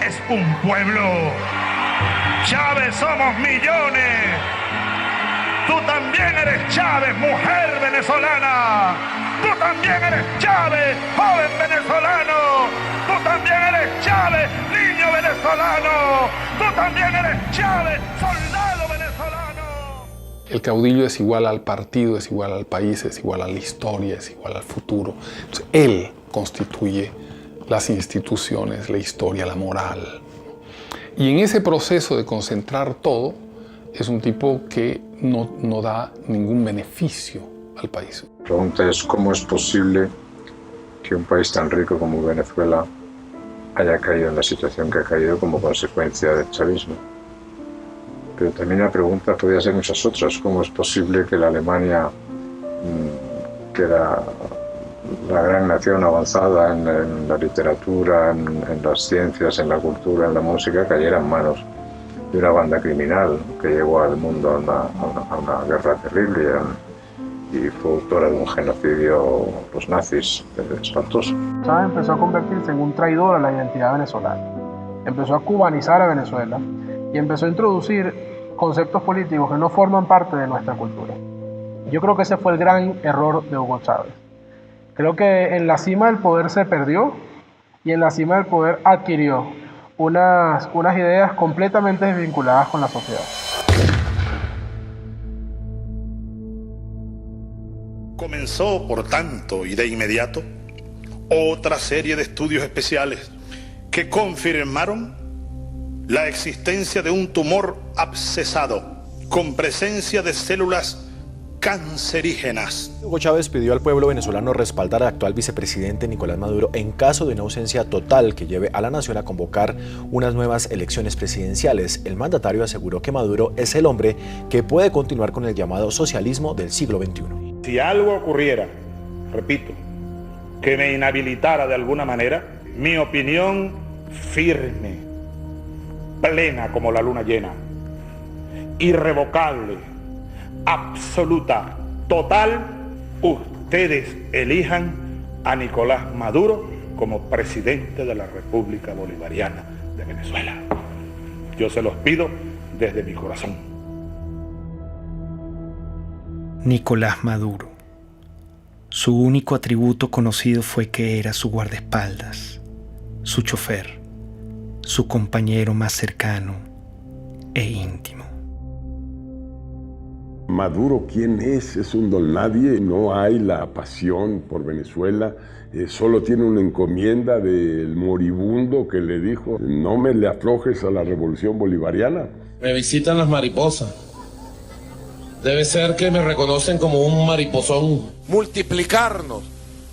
es un pueblo. Chávez somos millones. Tú también eres Chávez, mujer venezolana. Tú también eres Chávez, joven venezolano. Tú también eres Chávez, niño venezolano. Tú también eres Chávez, soldado venezolano. El caudillo es igual al partido, es igual al país, es igual a la historia, es igual al futuro. Entonces, él constituye las instituciones, la historia, la moral. Y en ese proceso de concentrar todo, es un tipo que no da ningún beneficio al país. La pregunta es cómo es posible que un país tan rico como Venezuela haya caído en la situación que ha caído como consecuencia del chavismo. Pero también la pregunta podría ser muchas otras. ¿Cómo es posible que la Alemania, que era la gran nación avanzada en la literatura, en las ciencias, en la cultura, en la música, cayera en manos de una banda criminal que llevó al mundo a una guerra terrible y fue autora de un genocidio, los nazis, espantoso? Chávez empezó a convertirse en un traidor a la identidad venezolana. Empezó a cubanizar a Venezuela y empezó a introducir conceptos políticos que no forman parte de nuestra cultura. Yo creo que ese fue el gran error de Hugo Chávez. Creo que en la cima del poder se perdió y en la cima del poder adquirió unas ideas completamente desvinculadas con la sociedad. Comenzó, por tanto, y de inmediato, otra serie de estudios especiales que confirmaron la existencia de un tumor abscesado con presencia de células cancerígenas. Hugo Chávez pidió al pueblo venezolano respaldar al actual vicepresidente Nicolás Maduro en caso de una ausencia total que lleve a la nación a convocar unas nuevas elecciones presidenciales. El mandatario aseguró que Maduro es el hombre que puede continuar con el llamado socialismo del siglo XXI. Si algo ocurriera, repito, que me inhabilitara de alguna manera, mi opinión firme, plena como la luna llena, irrevocable, absoluta, total, ustedes elijan a Nicolás Maduro como presidente de la República Bolivariana de Venezuela. Yo se los pido desde mi corazón. Nicolás Maduro. Su único atributo conocido fue que era su guardaespaldas, su chofer, su compañero más cercano e íntimo. Maduro, ¿quién es? Es un don nadie, no hay la pasión por Venezuela, solo tiene una encomienda del moribundo que le dijo: no me le aflojes a la revolución bolivariana. Me visitan las mariposas. Debe ser que me reconocen como un mariposón. Multiplicarnos,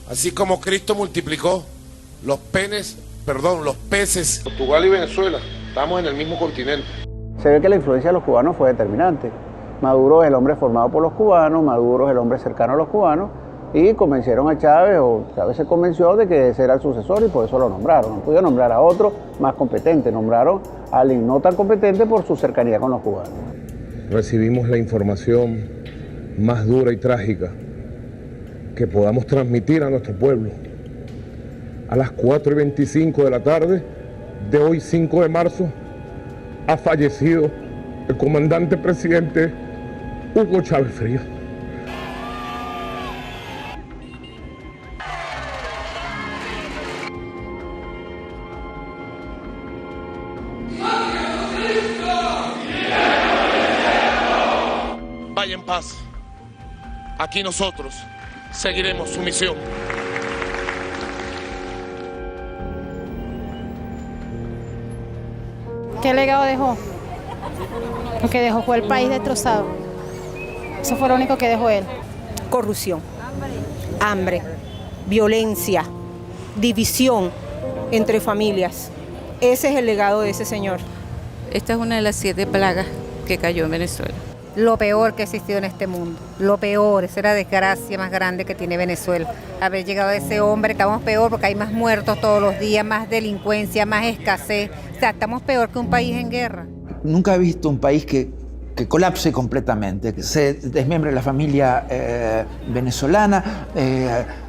así como Cristo multiplicó los peces. Portugal y Venezuela, estamos en el mismo continente. Se ve que la influencia de los cubanos fue determinante. Maduro es el hombre formado por los cubanos, Maduro es el hombre cercano a los cubanos, y convencieron a Chávez, o Chávez se convenció de que ese era el sucesor y por eso lo nombraron. No pudieron nombrar a otro más competente, nombraron a alguien no tan competente por su cercanía con los cubanos. Recibimos la información más dura y trágica que podamos transmitir a nuestro pueblo. A las 4:25 de la tarde de hoy, 5 de marzo, ha fallecido el comandante presidente Hugo Chávez Frías. vaya en paz. Aquí nosotros seguiremos su misión. ¿Qué legado dejó? Lo que dejó fue el país destrozado. Eso fue lo único que dejó él. Corrupción, hambre, violencia, división entre familias. Ese es el legado de ese señor. Esta es una de las 7 plagas que cayó en Venezuela. Lo peor que ha existido en este mundo. Lo peor, esa es la desgracia más grande que tiene Venezuela. Haber llegado a ese hombre, estamos peor porque hay más muertos todos los días, más delincuencia, más escasez. O sea, estamos peor que un país en guerra. Nunca he visto un país que colapse completamente, que se desmembre la familia venezolana.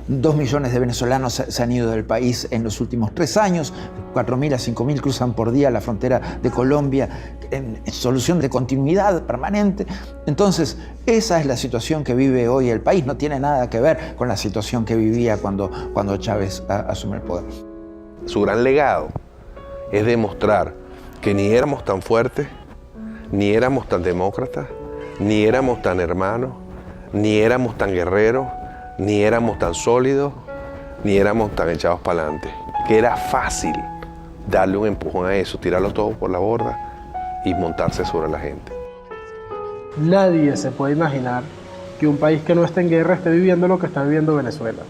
2 millones de venezolanos se han ido del país en los últimos 3 años, 4.000 a 5.000 cruzan por día la frontera de Colombia en solución de continuidad permanente. Entonces, esa es la situación que vive hoy el país, no tiene nada que ver con la situación que vivía cuando Chávez asume el poder. Su gran legado es demostrar que ni éramos tan fuertes, ni éramos tan demócratas, ni éramos tan hermanos, ni éramos tan guerreros, ni éramos tan sólidos, ni éramos tan echados para adelante. Que era fácil darle un empujón a eso, tirarlo todo por la borda y montarse sobre la gente. Nadie se puede imaginar que un país que no esté en guerra esté viviendo lo que está viviendo Venezuela.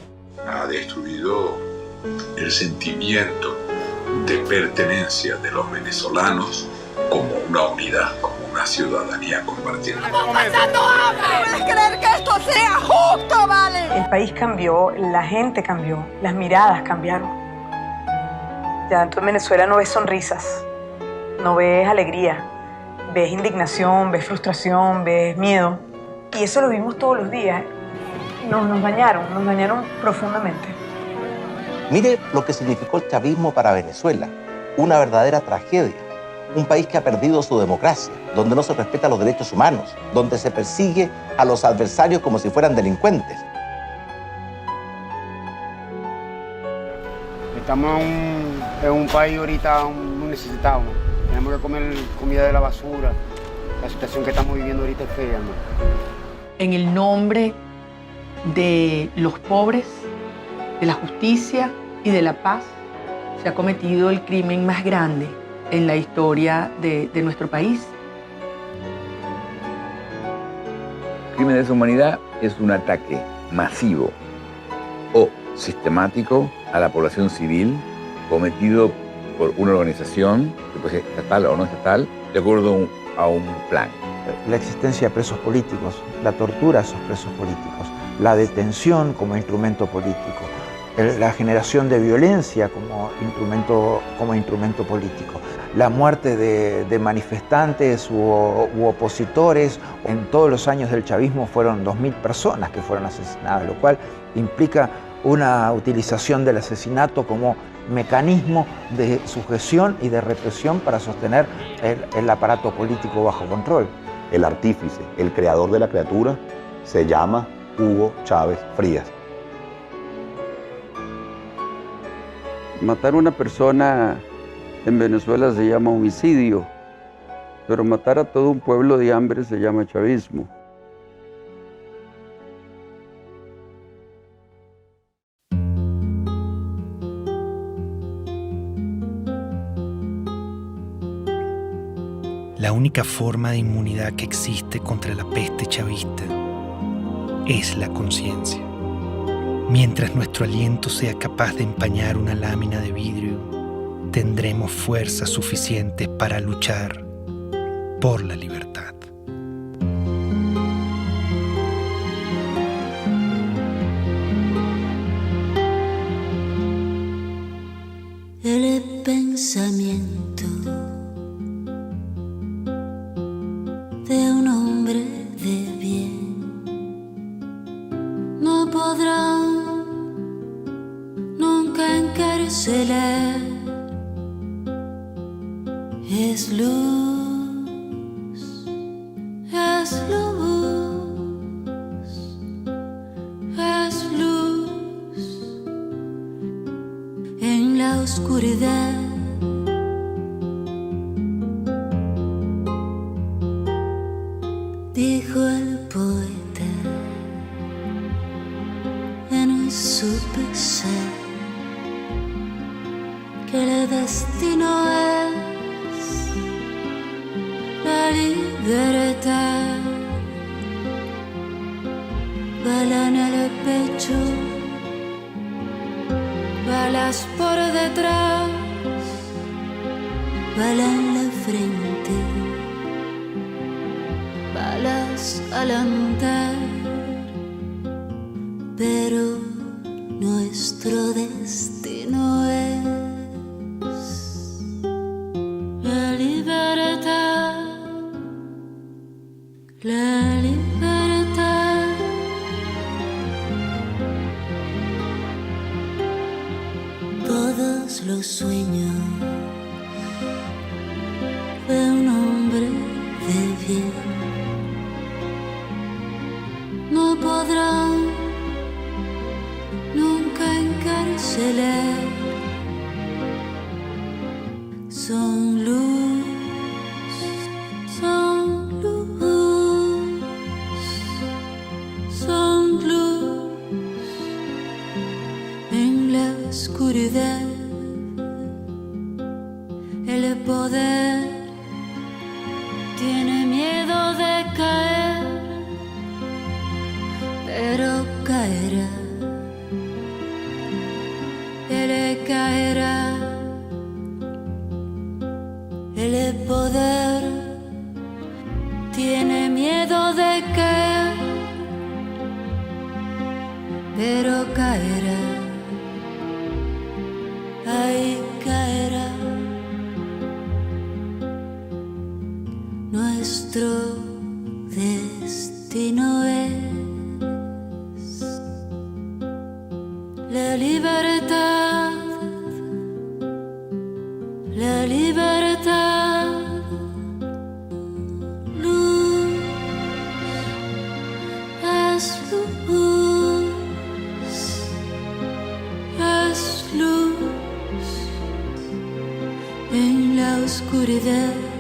Ha destruido el sentimiento de pertenencia de los venezolanos como una unidad, como una ciudadanía compartida. ¡Estamos pasando hambre! ¿No puedes creer que esto sea justo, vale? El país cambió, la gente cambió, las miradas cambiaron. Ya tú en Venezuela no ves sonrisas, no ves alegría, ves indignación, ves frustración, ves miedo. Y eso lo vimos todos los días. Nos dañaron profundamente. Mire lo que significó el chavismo para Venezuela, una verdadera tragedia. Un país que ha perdido su democracia, donde no se respetan los derechos humanos, donde se persigue a los adversarios como si fueran delincuentes. Estamos en un país ahorita muy necesitado. Tenemos que comer comida de la basura. La situación que estamos viviendo ahorita es fea, ¿no? En el nombre de los pobres, de la justicia y de la paz, se ha cometido el crimen más grande en la historia de nuestro país. El crimen de lesa humanidad es un ataque masivo o sistemático a la población civil cometido por una organización, que puede ser estatal o no estatal, de acuerdo a un plan. La existencia de presos políticos, la tortura a esos presos políticos, la detención como instrumento político, la generación de violencia como instrumento político, la muerte de manifestantes u opositores. En todos los años del chavismo fueron 2.000 personas que fueron asesinadas, lo cual implica una utilización del asesinato como mecanismo de sujeción y de represión para sostener el aparato político bajo control. El artífice, el creador de la criatura, se llama Hugo Chávez Frías. Matar a una persona en Venezuela se llama homicidio, pero matar a todo un pueblo de hambre se llama chavismo. La única forma de inmunidad que existe contra la peste chavista es la conciencia. Mientras nuestro aliento sea capaz de empañar una lámina de vidrio, tendremos fuerzas suficientes para luchar por la libertad. El pensamiento de un hombre de bien no podrá nunca encarcelar. Es luz, es luz, es luz en la oscuridad. Dijo el poeta. supe ser que el destino es la libertad. Bala en el pecho, balas por detrás, bala en la frente, balas al andar, pero nuestro destino es la libertad, la libertad. Todos los sueños de un hombre de bien no podrán nunca encarcelar. Son luz, son luz, son luz en la oscuridad. El poder tiene miedo de caer, pero caerá. Él caerá. El poder tiene miedo de caer, pero caerá. Ahí caerá. Nuestro destino es la libertad, la libertad. Luz es luz, es luz en la oscuridad.